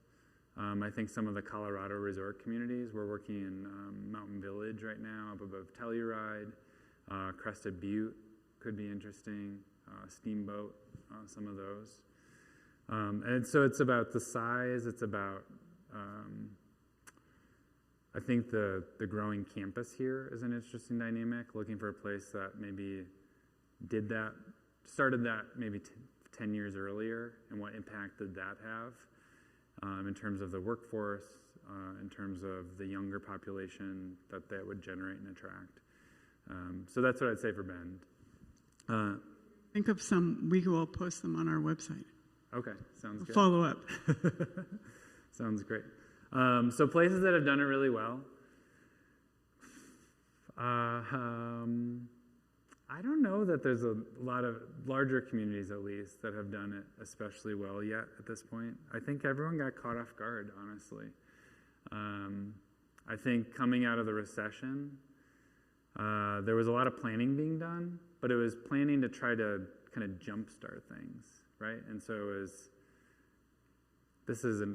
I think some of the Colorado resort communities, we're working in Mountain Village right now, up above Telluride. Crested Butte could be interesting. Steamboat, some of those. And so it's about the size, it's about, I think the growing campus here is an interesting dynamic, looking for a place that maybe started that maybe 10 years earlier, and what impact did that have in terms of the workforce, in terms of the younger population that would generate and attract. So that's what I'd say for Bend. Think of some, we will post them on our website. Okay, sounds good. Follow up. Sounds great. So places that have done it really well. I don't know that there's a lot of larger communities, at least, that have done it especially well yet at this point. I think everyone got caught off guard, honestly. I think coming out of the recession, there was a lot of planning being done, but it was planning to try to kind of jumpstart things, right? And so this is a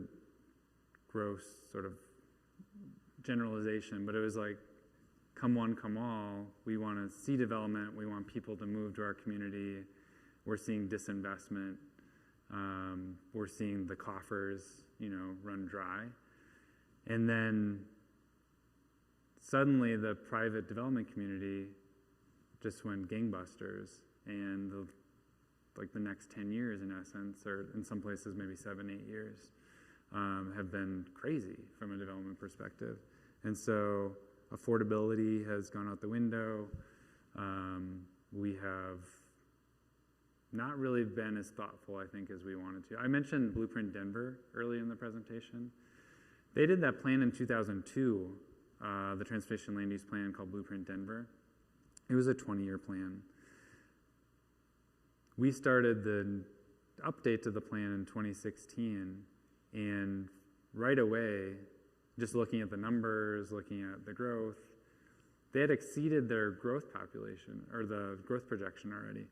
gross sort of generalization, but it was like come one, come all. We want to see development. We want people to move to our community. We're seeing disinvestment. We're seeing the coffers, run dry. And then suddenly the private development community just went gangbusters. And the next 10 years, in essence, or in some places maybe 7, 8 years, have been crazy from a development perspective. And so affordability has gone out the window. We have not really been as thoughtful, I think, as we wanted to. I mentioned Blueprint Denver early in the presentation. They did that plan in 2002, the Transportation Land Use Plan called Blueprint Denver. It was a 20-year plan. We started the update to the plan in 2016, and right away, just looking at the numbers, looking at the growth, they had exceeded their growth population, or the growth projection already.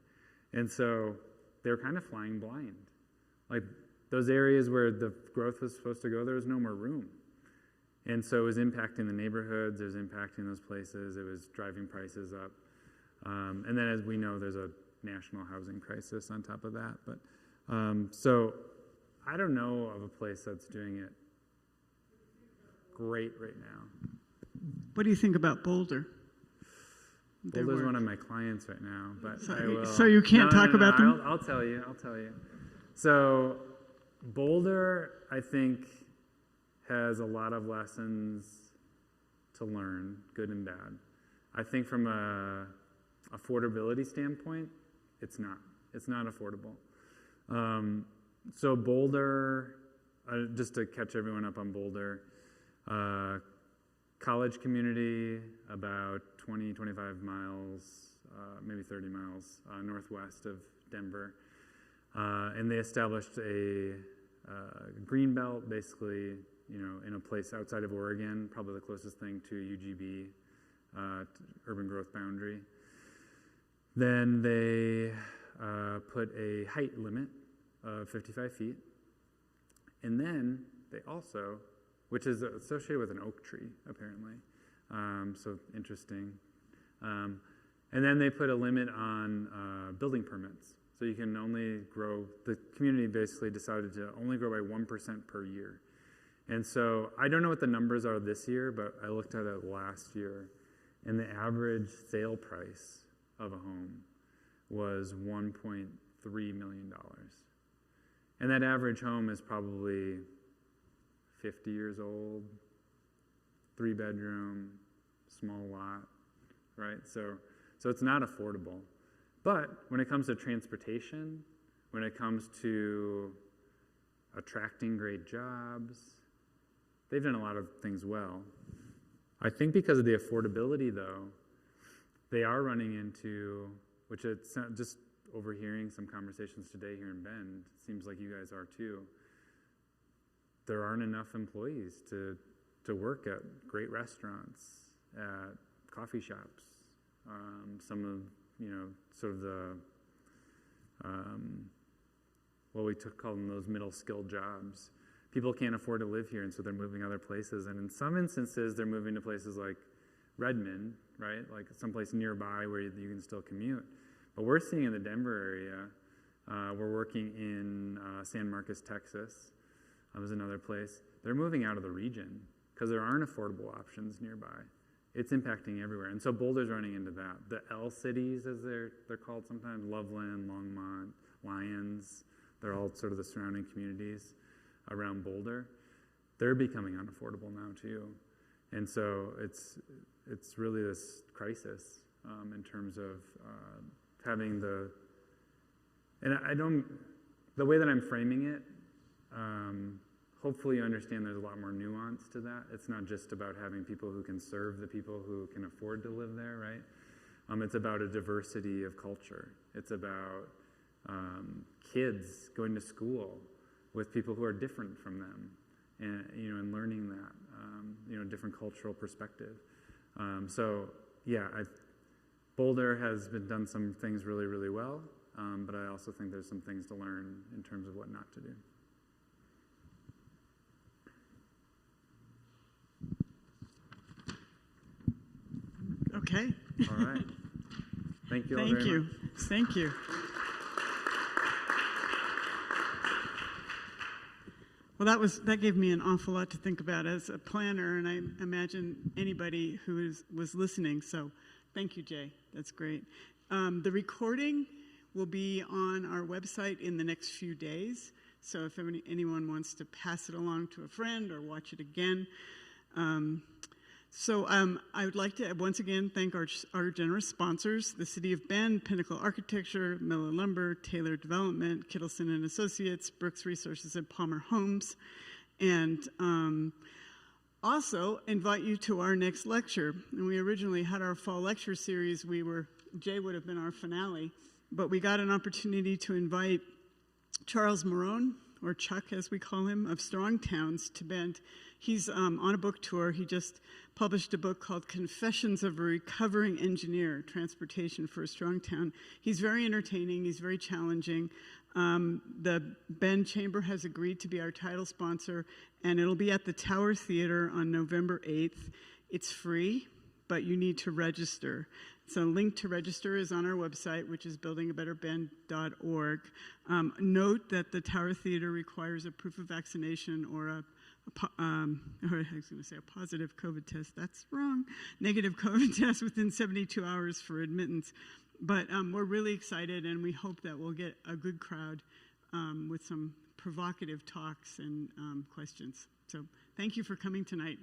And so they were kind of flying blind. Like those areas where the growth was supposed to go, there was no more room. And so it was impacting the neighborhoods, it was impacting those places, it was driving prices up. And then as we know, there's a national housing crisis on top of that. But so I don't know of a place that's doing it great right now. What do you think about Boulder? Boulder's one of my clients right now, but I will. So you can't talk about them? I'll tell you. So Boulder, I think, has a lot of lessons to learn, good and bad. I think from a affordability standpoint, it's not affordable. So Boulder, just to catch everyone up on Boulder, college community, about 20, 25 miles, maybe 30 miles northwest of Denver. And they established a green belt, basically, in a place outside of Oregon, probably the closest thing to UGB, urban growth boundary. Then they put a height limit of 55 feet. And then they also, which is associated with an oak tree, apparently. So interesting. And then they put a limit on building permits. So you can only grow, the community basically decided to only grow by 1% per year. And so I don't know what the numbers are this year, but I looked at it last year, and the average sale price of a home was $1.3 million. And that average home is probably 50 years old, 3-bedroom, small lot, right? So it's not affordable. But when it comes to transportation, when it comes to attracting great jobs, they've done a lot of things well. I think because of the affordability, though, they are running into, which it's just overhearing some conversations today here in Bend, it seems like you guys are too, there aren't enough employees to work at great restaurants, at coffee shops, some of, sort of the, what we call them those middle skilled jobs. People can't afford to live here, and so they're moving other places. And in some instances, they're moving to places like Redmond, right? Like someplace nearby where you can still commute. But we're seeing in the Denver area, we're working in San Marcos, Texas. That was another place. They're moving out of the region because there aren't affordable options nearby. It's impacting everywhere. And so Boulder's running into that. The L cities, as they're called sometimes, Loveland, Longmont, Lyons, they're all sort of the surrounding communities around Boulder. They're becoming unaffordable now too. And so it's really this crisis in terms of having the way that I'm framing it, hopefully you understand there's a lot more nuance to that. It's not just about having people who can serve the people who can afford to live there, right? It's about a diversity of culture. It's about kids going to school with people who are different from them, and learning that, different cultural perspective. Boulder has done some things really, really well, but I also think there's some things to learn in terms of what not to do. Okay. All right. Thank you all Thank very you. much. Thank you. Well, that gave me an awful lot to think about as a planner, and I imagine anybody who was listening. So, thank you, Jay. That's great. The recording will be on our website in the next few days. So, if anyone wants to pass it along to a friend or watch it again. I would like to once again thank our generous sponsors, the City of Bend, Pinnacle Architecture, Miller Lumber, Taylor Development, Kittleson and Associates, Brooks Resources, and Palmer Homes. And also invite you to our next lecture. And we originally had our fall lecture series. Jay would have been our finale, but we got an opportunity to invite Charles Marone, or Chuck as we call him, of Strong Towns to Bend. He's on a book tour. He just published a book called Confessions of a Recovering Engineer, Transportation for a Strong Town. He's very entertaining. He's very challenging. The Bend Chamber has agreed to be our title sponsor, and it'll be at the Tower Theater on November 8th. It's free, but you need to register. So a link to register is on our website, which is buildingabetterbend.org. Note that the Tower Theater requires a proof of vaccination or a positive COVID test. That's wrong. Negative COVID test within 72 hours for admittance. But we're really excited, and we hope that we'll get a good crowd with some provocative talks and questions. So thank you for coming tonight.